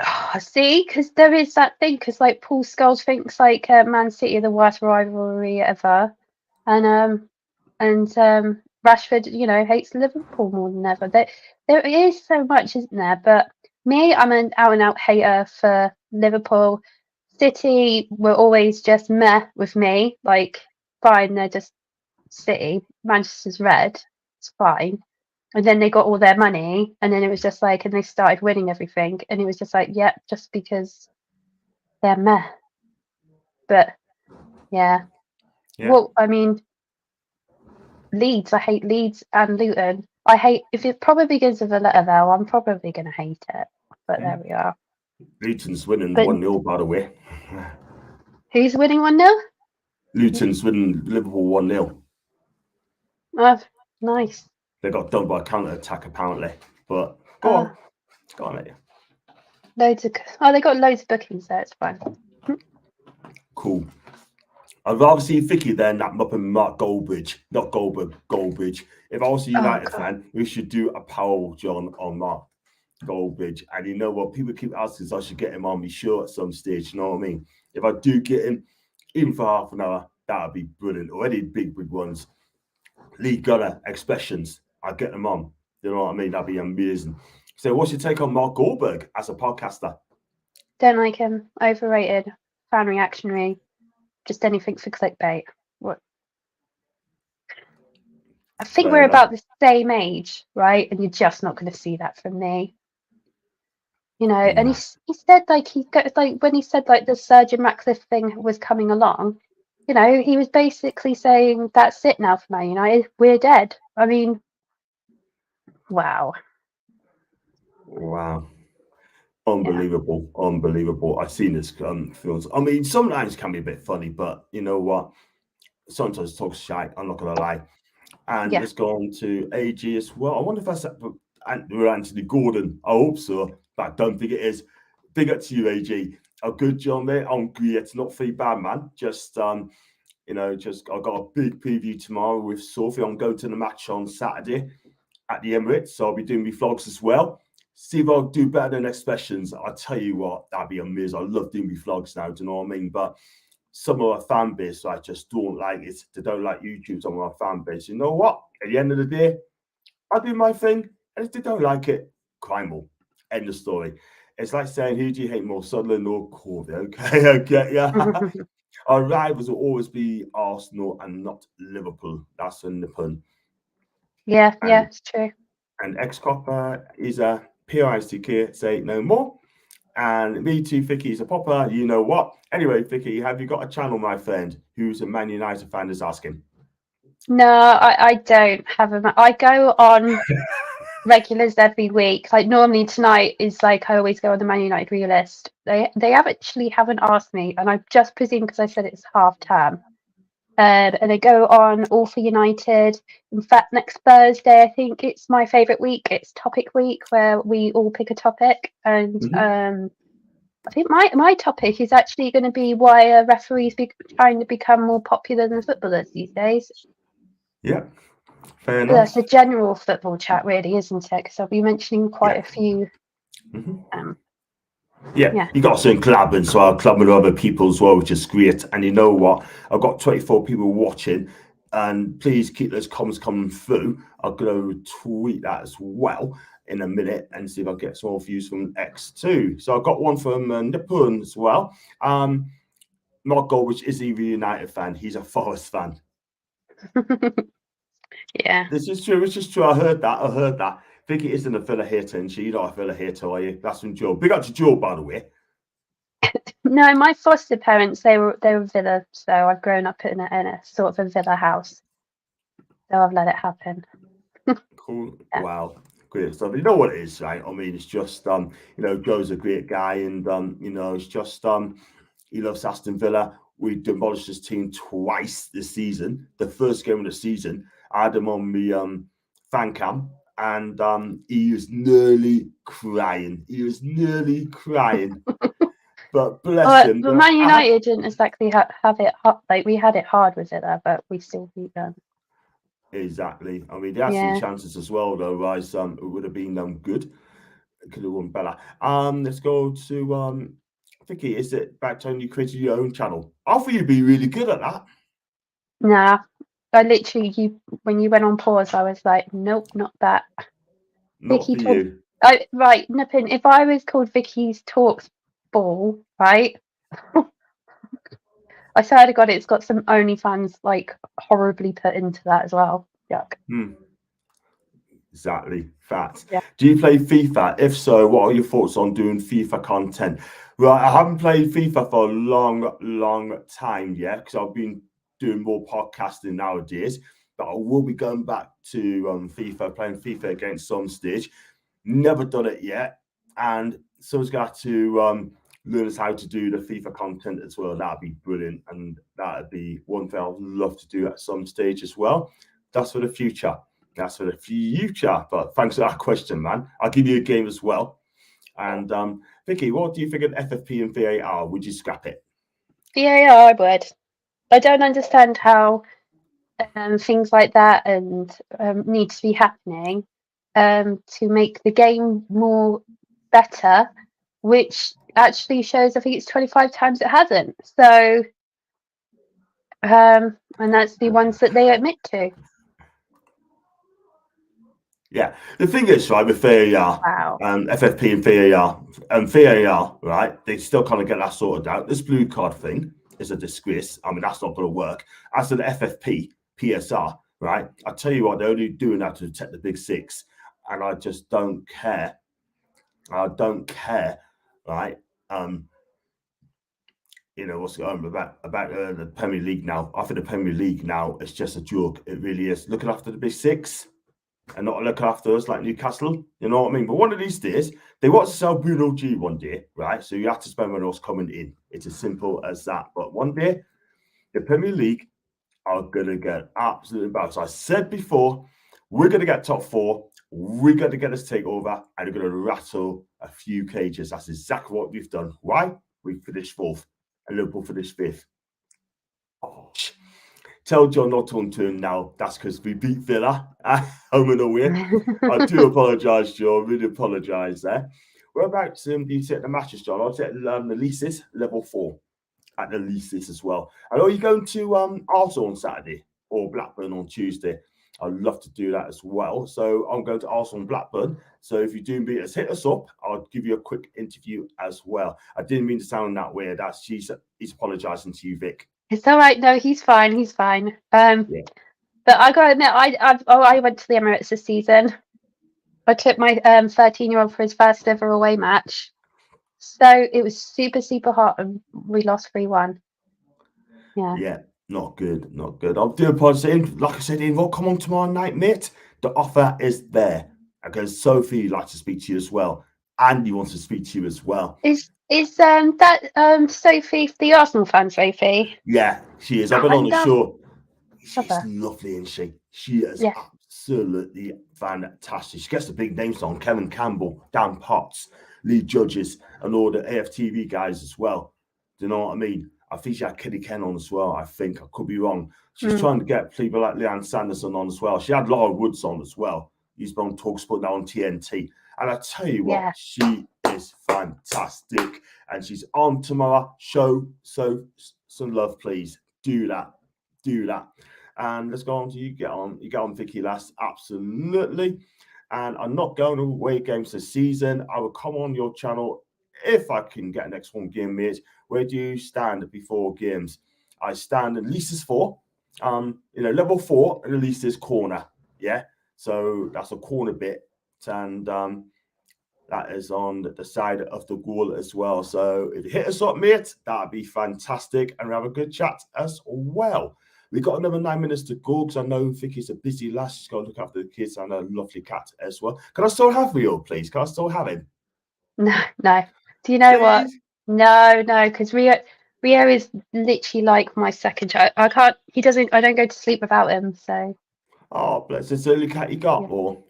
Oh, see, because there is that thing, because like Paul Scholes thinks like Man City are the worst rivalry ever. And Rashford, you know, hates Liverpool more than ever. There is so much, isn't there? But me, I'm an out and out hater for Liverpool. City were always just meh with me. Like, fine, they're just City. Manchester's red. It's fine. And then they got all their money, and then it was just like, and they started winning everything, and it was just like, yep, just because they're meh. But yeah. Well, I mean, Leeds, I hate Leeds and Luton. I hate, if it probably begins with a letter though, I'm probably going to hate it. But there we are. Luton's winning 1-0, by the way. Who's winning 1-0? Luton's winning Liverpool 1-0. Oh, nice. They got done by a counter-attack, apparently. But go on. Go on, mate. They got loads of bookings there. It's fine. Cool. I'd rather see Vicky than that Muppet Mark Goldbridge. Not Goldberg, Goldbridge. If I was a United fan, we should do a poll, John, on Mark Goldbridge. And you know what? People keep asking, so I should get him on my show at some stage. You know what I mean? If I do get him, even for half an hour, that would be brilliant. Already big ones. League Gunner expressions. I'd get them on. You know what I mean? That'd be amazing. So what's your take on Mark Goldberg as a podcaster? Don't like him. Overrated. Fan reactionary. Just anything for clickbait. What? I think we're about the same age, right? And you're just not going to see that from me. You know, and he said like when he said like the Sir Jim Ratcliffe thing was coming along, you know, he was basically saying that's it now for Man United. We're dead. I mean, wow. Unbelievable, unbelievable. I've seen this films. I mean, sometimes it can be a bit funny, but you know what? Sometimes talk shite. I'm not gonna lie. And let's go on to AG as well. I wonder if that's Anthony Gordon. I hope so, but I don't think it is. Big up to you, AG. A good job, mate. I'm good. It's not too bad, man. Just you know, just I got a big preview tomorrow with Sophie. I'm going to the match on Saturday at the Emirates, so I'll be doing my vlogs as well. See if I'll do better than expressions. I'll tell you what, that'd be amazing. I love doing my vlogs now, do you know what I mean? But some of our fan base, I just don't like it. They don't like YouTube, some of our fan base. You know what? At the end of the day, I do my thing, and if they don't like it, crime will. End of story. It's like saying, who do you hate more, Sutherland or Corby? Okay, I get ya. Our rivals will always be Arsenal and not Liverpool. That's in the pun. Yeah, it's true. And X-Copper is a PICK, say no more. And me too, Vicky is a popper. You know what? Anyway, Vicky, have you got a channel, my friend, who's a Man United fan is asking? No, I don't have a. I go on regulars every week. Like normally tonight is like I always go on the Man United realist. They haven't asked me, and I just presume because I said it's half term. And they go on all for United. In fact, next Thursday, I think it's my favourite week. It's topic week where we all pick a topic, and I think my topic is actually going to be why referees trying to become more popular than footballers these days. Yeah, fair enough. That's a general football chat, really, isn't it? Because I'll be mentioning quite a few Yeah, you got some clubbing, so I'll club with other people as well, which is great. And you know what? I've got 24 people watching, and please keep those comments coming through. I'm going to tweet that as well in a minute and see if I get some more views from X2. So I've got one from Nippon as well. Marco, which is a United fan. He's a Forest fan. Yeah. This is true. It's just true. I heard that. Vicky isn't a Villa hater, and she's not a Villa hater, are you? That's from Joe. Big up to Joe, by the way. No, my foster parents, they were Villa, so I've grown up in a sort of a Villa house. So I've let it happen. Cool. Yeah. Wow. Great stuff. You know what it is, right? I mean, it's just Joe's a great guy, and it's just he loves Aston Villa. We demolished his team twice this season. The first game of the season, I had him on the fan cam, and he was nearly crying. But bless him. But Man United didn't exactly have it hard. Like, we had it hard with it, but we still beat them. Exactly. I mean, they had some chances as well, though. Right? It would have been good. It could have won better. Let's go to Vicky. Is it back time you created your own channel? I thought you'd be really good at that. Nah, I literally, when you went on pause, I was like, nope, not that. Not Vicky for you. Right, Nippon. If I was called Vicky's Talks Ball, right? I swear to God, it's got some OnlyFans like horribly put into that as well. Yuck. Exactly. Fact. Yeah. Do you play FIFA? If so, what are your thoughts on doing FIFA content? Right, I haven't played FIFA for a long time yet because I've been doing more podcasting nowadays. But I will be going back to FIFA, playing FIFA again some stage. Never done it yet, and someone's got to learn us how to do the FIFA content as well. That'd be brilliant, and that'd be one thing I'd love to do at some stage as well. That's for the future. But thanks for that question, man. I'll give you a game as well. And Vicky, what do you think of FFP and VAR? Would you scrap it? VAR, I would. I don't understand how things like that and need to be happening to make the game more better, which actually shows, I think it's 25 times it hasn't. So, and that's the ones that they admit to. Yeah, the thing is, right, with VAR, FFP and VAR, right, they still kind of get that sorted out. This blue card thing is a disgrace. I mean, that's not going to work. As for the FFP, PSR, right, I tell you what, they're only doing that to detect the big six, and I just don't care. I don't care, right? What's going on about the Premier League now. I think the Premier League now is just a joke. It really is. Looking after the big six and not looking after us like Newcastle. You know what I mean? But one of these days, they want to sell Bruno G one day, right? So you have to spend money on what's coming in. It's as simple as that. But one day, the Premier League are going to get absolutely embarrassed. I said before, we're going to get top four. We're going to get this takeover, and we're going to rattle a few cages. That's exactly what we've done. Why? We finished fourth, and Liverpool finished fifth. Oh, tell John not to turn now. That's because we beat Villa home and away. I do apologise, John. Really apologise there. Whereabouts do you take the matches, John? I'll take the leases, level 4 at the leases as well. And are you going to Arsenal on Saturday or Blackburn on Tuesday? I'd love to do that as well. So I'm going to Arsenal and Blackburn. So if you do meet us, hit us up. I'll give you a quick interview as well. I didn't mean to sound that weird. He's apologising to you, Vic. It's all right. No, he's fine. He's fine. But I got to admit, I went to the Emirates this season. I took my 13-year-old for his first ever away match. So it was super, super hot, and we lost 3-1. Yeah, not good. I do apologise. Like I said, Ian, well, come on tomorrow night, mate. The offer is there. Because Sophie likes to speak to you as well. Andy wants to speak to you as well. Is that Sophie, the Arsenal fan, Sophie? Yeah, she is. I've been on the show. She's lovely, isn't she? She is absolutely fantastic. She gets the big names on: Kevin Campbell, Dan Potts, Lee Judges, and all the AFTV guys as well. Do you know what I mean? I think she had Kitty Ken on as well. I think I could be wrong. She's trying to get people like Leanne Sanderson on as well. She had Laura Woods on as well. He's been on TalkSport now on TNT. And I tell you what, she is fantastic. And she's on tomorrow. Show some love, please. Do that. And let's go on to you. Get on, Vicky, last. Absolutely. And I'm not going away games this season. I will come on your channel if I can get an X1 game, mate. Where do you stand before games? I stand at least as 4. Level 4 and at least is corner. Yeah. So that's a corner bit. And that is on the side of the goal as well. So if you hit us up, mate, that'd be fantastic. And we have a good chat as well. We got another 9 minutes to go because I know Vicky's a busy lass. She's got to look after the kids and a lovely cat as well. Can I still have Rio, please? Can I still have him? No. Do you know what? No, because Rio is literally like my second child. I don't go to sleep without him. So. Oh, bless. Is the only cat you got, or?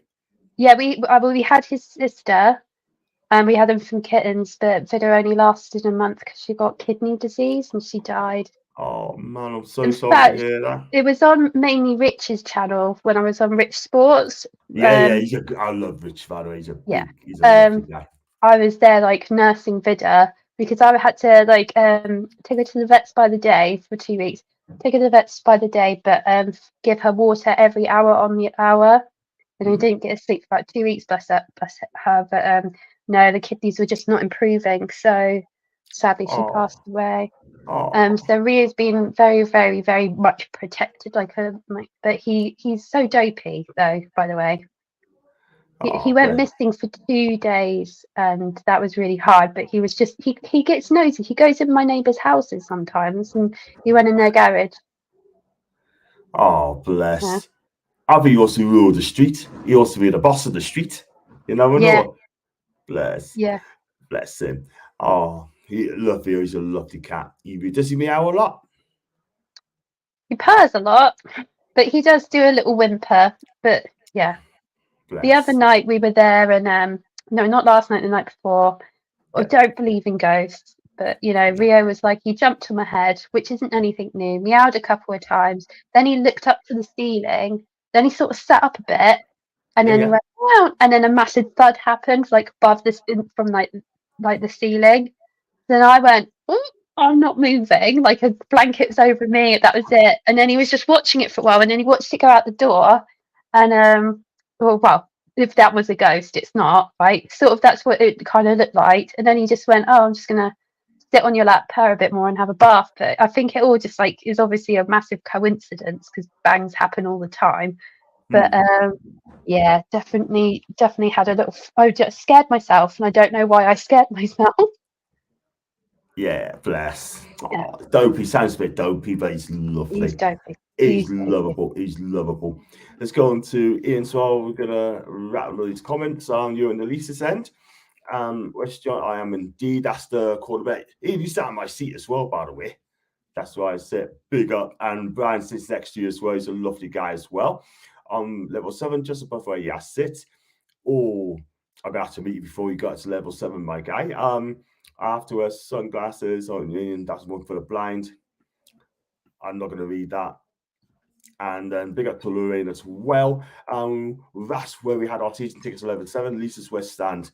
Yeah, we had his sister, and we had him from kittens, but Vida only lasted a month because she got kidney disease and she died. Oh man, I'm so sorry to hear that. It was on mainly Rich's channel when I was on Rich Sports. Yeah, I love Rich, by the way. He's a lovely guy. I was there like nursing Vida because I had to take her to the vets by the day for 2 weeks. Take her to the vets by the day, but give her water every hour on the hour. And I didn't get to sleep for about 2 weeks, bless her. But no, the kidneys were just not improving. So sadly, she passed away. So Ria's been very, very, very much protected, but he's so dopey, though. By the way, he went missing for 2 days, and that was really hard. But he was just he gets nosy. He goes in my neighbours' houses sometimes, and he went in their garage. Oh, bless. Yeah. I think he also ruled the street. He also be the boss of the street. You never know. Bless. Yeah. Bless him. Oh, he's a lovely cat. Does he meow a lot? He purrs a lot, but he does do a little whimper. But yeah. Bless. The other night we were there, and no, not last night, the night before. I don't believe in ghosts, but Rio was like, he jumped on my head, which isn't anything new. Meowed a couple of times. Then he looked up to the ceiling. Then he sort of sat up a bit, and then he went, wow, and then a massive thud happened, above this from the ceiling. Then I went, oh, I'm not moving, a blanket's over me. That was it. And then he was just watching it for a while, and then he watched it go out the door, and well, if that was a ghost, it's not, right? Sort of that's what it kind of looked like. And then he just went, oh, I'm just gonna sit on your lap, purr a bit more, and have a bath. But I think it all just is obviously a massive coincidence because bangs happen all the time. But yeah, definitely had a little. I just scared myself, and I don't know why I scared myself. Yeah, bless. Yeah. Oh, dopey sounds a bit dopey, but he's lovely. He's dopey. He's lovable. He's lovable. Let's go on to Ian. So we're gonna rattle these comments on you and Elisa's end. West John, I am indeed. That's the quarterback. Ian, you sat on my seat as well, by the way. That's why I sit big up. And Brian sits next to you as well. He's a lovely guy as well. Level 7, just above where you sit. Oh, I'm gonna have to meet you before you got to level 7, my guy. I have to wear sunglasses and that's one for the blind. I'm not gonna read that. And then big up to Lorraine as well. That's where we had our season tickets to level 7. Lisa's West Stand.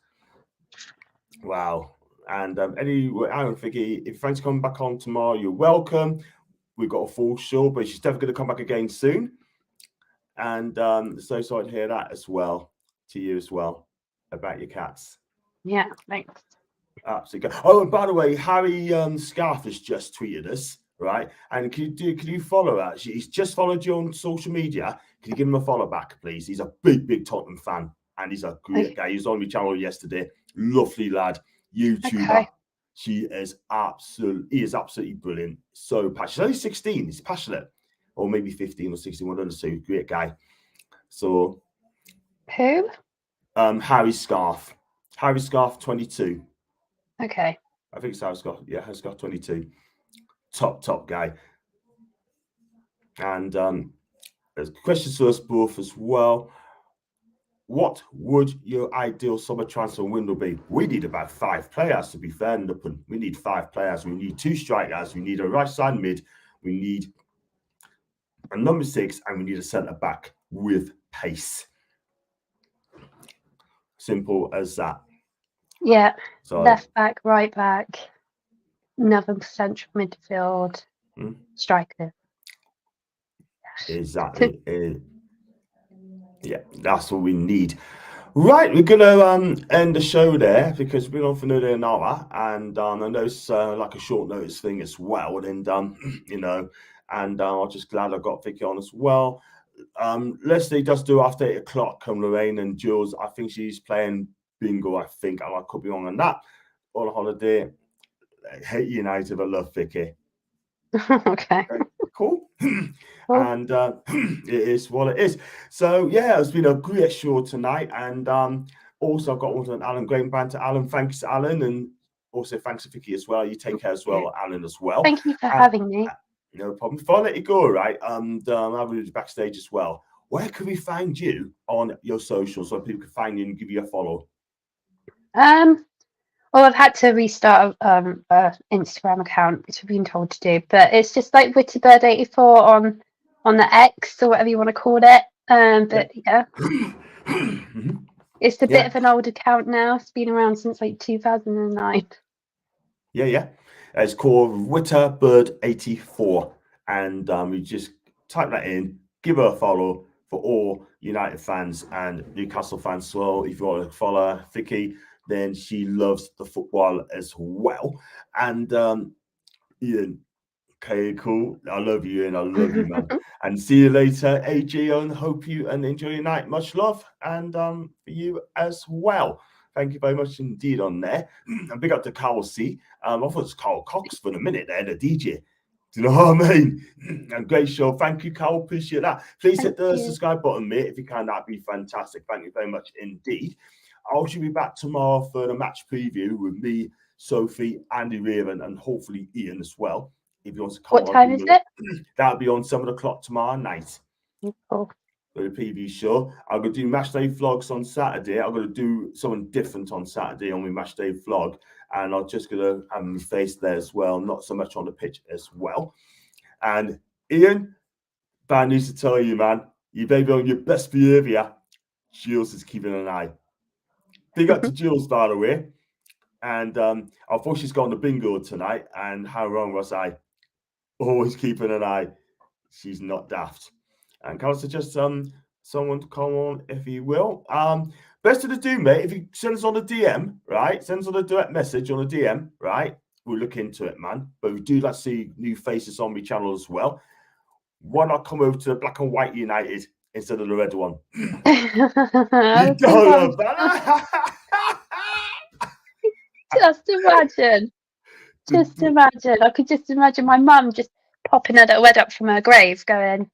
Wow. And anyway, I don't think if Frank's coming back on tomorrow, you're welcome. We've got a full show, but she's definitely going to come back again soon. And so sorry to hear that as well, to you as well, about your cats. Yeah, thanks. Absolutely. Oh, and by the way, Harry Scarf has just tweeted us, right? And can you follow her? He's just followed you on social media. Can you give him a follow back, please? He's a big Tottenham fan, and he's a great guy. He was on my channel yesterday. Lovely lad, YouTuber. Okay. He is absolutely brilliant. So passionate. He's only 16. He's passionate, or maybe 15 or 16. One of the two. Great guy. So, who? Harry Scarf. Harry Scarf 22. Okay. I think it's Harry Scarf. Yeah, Harry Scarf 22. Top guy. And there's questions to us both as well. What would your ideal summer transfer window be? We need about 5 players, to be fair. We need 5 players. We need 2 strikers. We need a right side mid. We need a number 6, and we need a centre back with pace. Simple as that. Yeah, So left back, right back, another central midfield, striker. exactly. Yeah, that's what we need. Right, we're gonna end the show there because we've been on for nearly an hour, and I know it's like a short notice thing as well. And you know, and I'm just glad I got Vicky on as well. Leslie does do after 8 o'clock. Come Lorraine and Jules, I think she's playing bingo. I think, and I could be wrong on that. On holiday, I hate United. I love Vicky. Okay. Cool. Cool. And it is what it is. So yeah, it's been a great show tonight, and also I've got one on Alan Graham band to Alan. Thanks to Alan, and also thanks to Vicky as well. You take care as well, Alan, as well. Thank you for having me. No problem. Before I let you go, right, and I'll be backstage as well. Where can we find you on your socials so people can find you and give you a follow? Well, I've had to restart an Instagram account, which I've been told to do, but it's just like Wittybird84 on the X or whatever you want to call it. But yeah, it's a bit of an old account now. It's been around since like 2009. Yeah. It's called Wittybird84, and you just type that in, give her a follow for all United fans and Newcastle fans. So if you want to follow Vicky, then she loves the football as well. And Ian, okay, cool. I love you, Ian. I love you, man. And see you later, AJ. And hope you and enjoy your night. Much love, and for you as well. Thank you very much indeed on there. And big up to Carl C. I thought it was Carl Cox for a minute there, the DJ. Do you know what I mean? And great show. Thank you, Carl. Appreciate that. Please hit the subscribe button, mate, if you can. That'd be fantastic. Thank you very much indeed. I should be back tomorrow for the match preview with me, Sophie, Andy Raven, and hopefully Ian as well. If you want to come What time is it? That'll be on 7 o'clock tomorrow night. Cool. For the preview show. I'm going to do match day vlogs on Saturday. I'm going to do something different on Saturday on my match day vlog. And I'm just going to have my face there as well, not so much on the pitch as well. And Ian, bad news to tell you, man. You better be on your best behavior. Jules is keeping an eye. Big up to Jules, by the way. And I thought she's got on the bingo tonight. And how wrong was I? Always keeping an eye. She's not daft. And can I suggest someone to come on if you will? Best of the do, mate. If you send us on a DM, right? Send us on a direct message on a DM, right? We'll look into it, man. But we do like to see new faces on my channel as well. Why not come over to the Black and White United instead of the red one? You don't love that. Just imagine. Just imagine. I could just imagine my mum just popping her little head up from her grave going,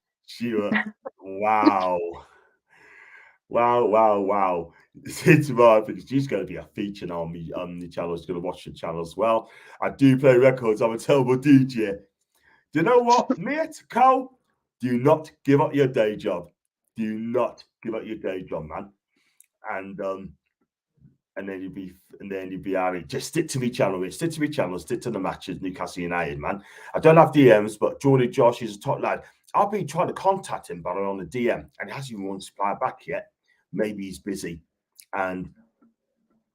wow. Wow. Tomorrow, because she's going to be a feature on me on the channel. She's going to watch the channel as well. I do play records. I'm a terrible DJ. Do you know what, mate? Carl, do not give up your day job. Do not give up your day job, man. And then you'll be all right. Just stick to me channel, mate. Stick to me channel. Stick to the matches, Newcastle United, man. I don't have DMs, but Jordy Josh is a top lad. I've been trying to contact him, but I'm on the DM, and he hasn't even wanted to reply back yet. Maybe he's busy, and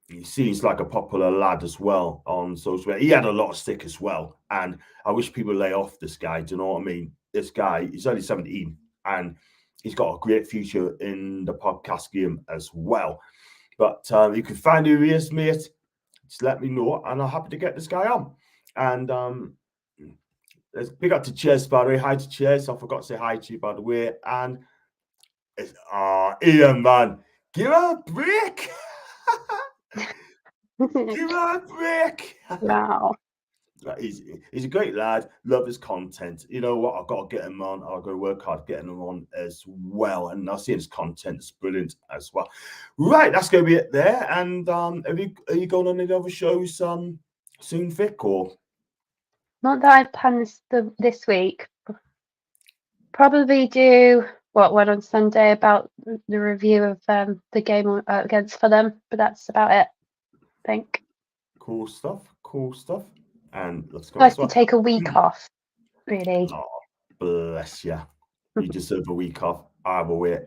he seems like a popular lad as well on social media. He had a lot of stick as well, and I wish people lay off this guy. Do you know what I mean? This guy, he's only 17, and he's got a great future in the podcast game as well. But you can find who he is, mate. Just let me know, and I'm happy to get this guy on. And let's big up to Chess, by the way. Hi to Chess. I forgot to say hi to you, by the way. And it's Ian, man. Give her a break. Give her a break. wow. He's a great lad. Love his content. You know what? I've got to get him on. I've got to work hard getting him on as well. And I see his content is brilliant as well. Right, that's going to be it there. And are you going on any other shows soon, Vic? Or not that I've planned this week. Probably do one on Sunday about the review of the game against Fulham, but that's about it. I think. Cool stuff. And let's go. Nice to take a week off, really. Oh, bless you. You deserve a week off. Either way.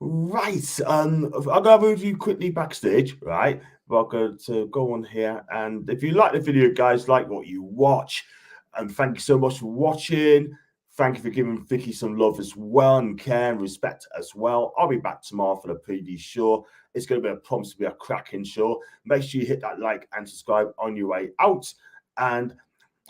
Right. I'm gonna move you quickly backstage, right? We're going to go on here. And if you like the video, guys, like what you watch. And thank you so much for watching. Thank you for giving Vicky some love as well, and care and respect as well. I'll be back tomorrow for the preview show. It's going to be a promise to be a cracking show. Make sure you hit that like and subscribe on your way out. And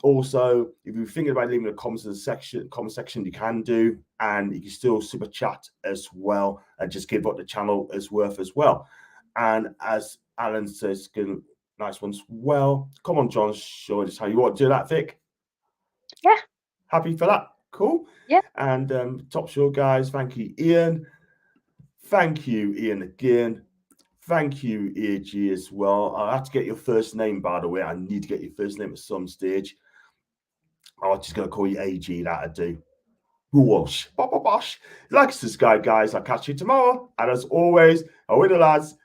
also, if you're thinking about leaving a comment section, you can do, and you can still super chat as well, and just give what the channel is worth as well. And as Alan says, good, nice ones. Well, come on, John, show us how you want to do that, Vic. Yeah. Happy for that. Cool. Yeah. And top show, guys. Thank you, Ian. Thank you, Ian, again. Thank you, AG, as well. I have to get your first name, by the way. I need to get your first name at some stage. I'm just going to call you AG, that I do. Whoosh. Bosh. Like and subscribe, guys. I'll catch you tomorrow. And as always, away the lads.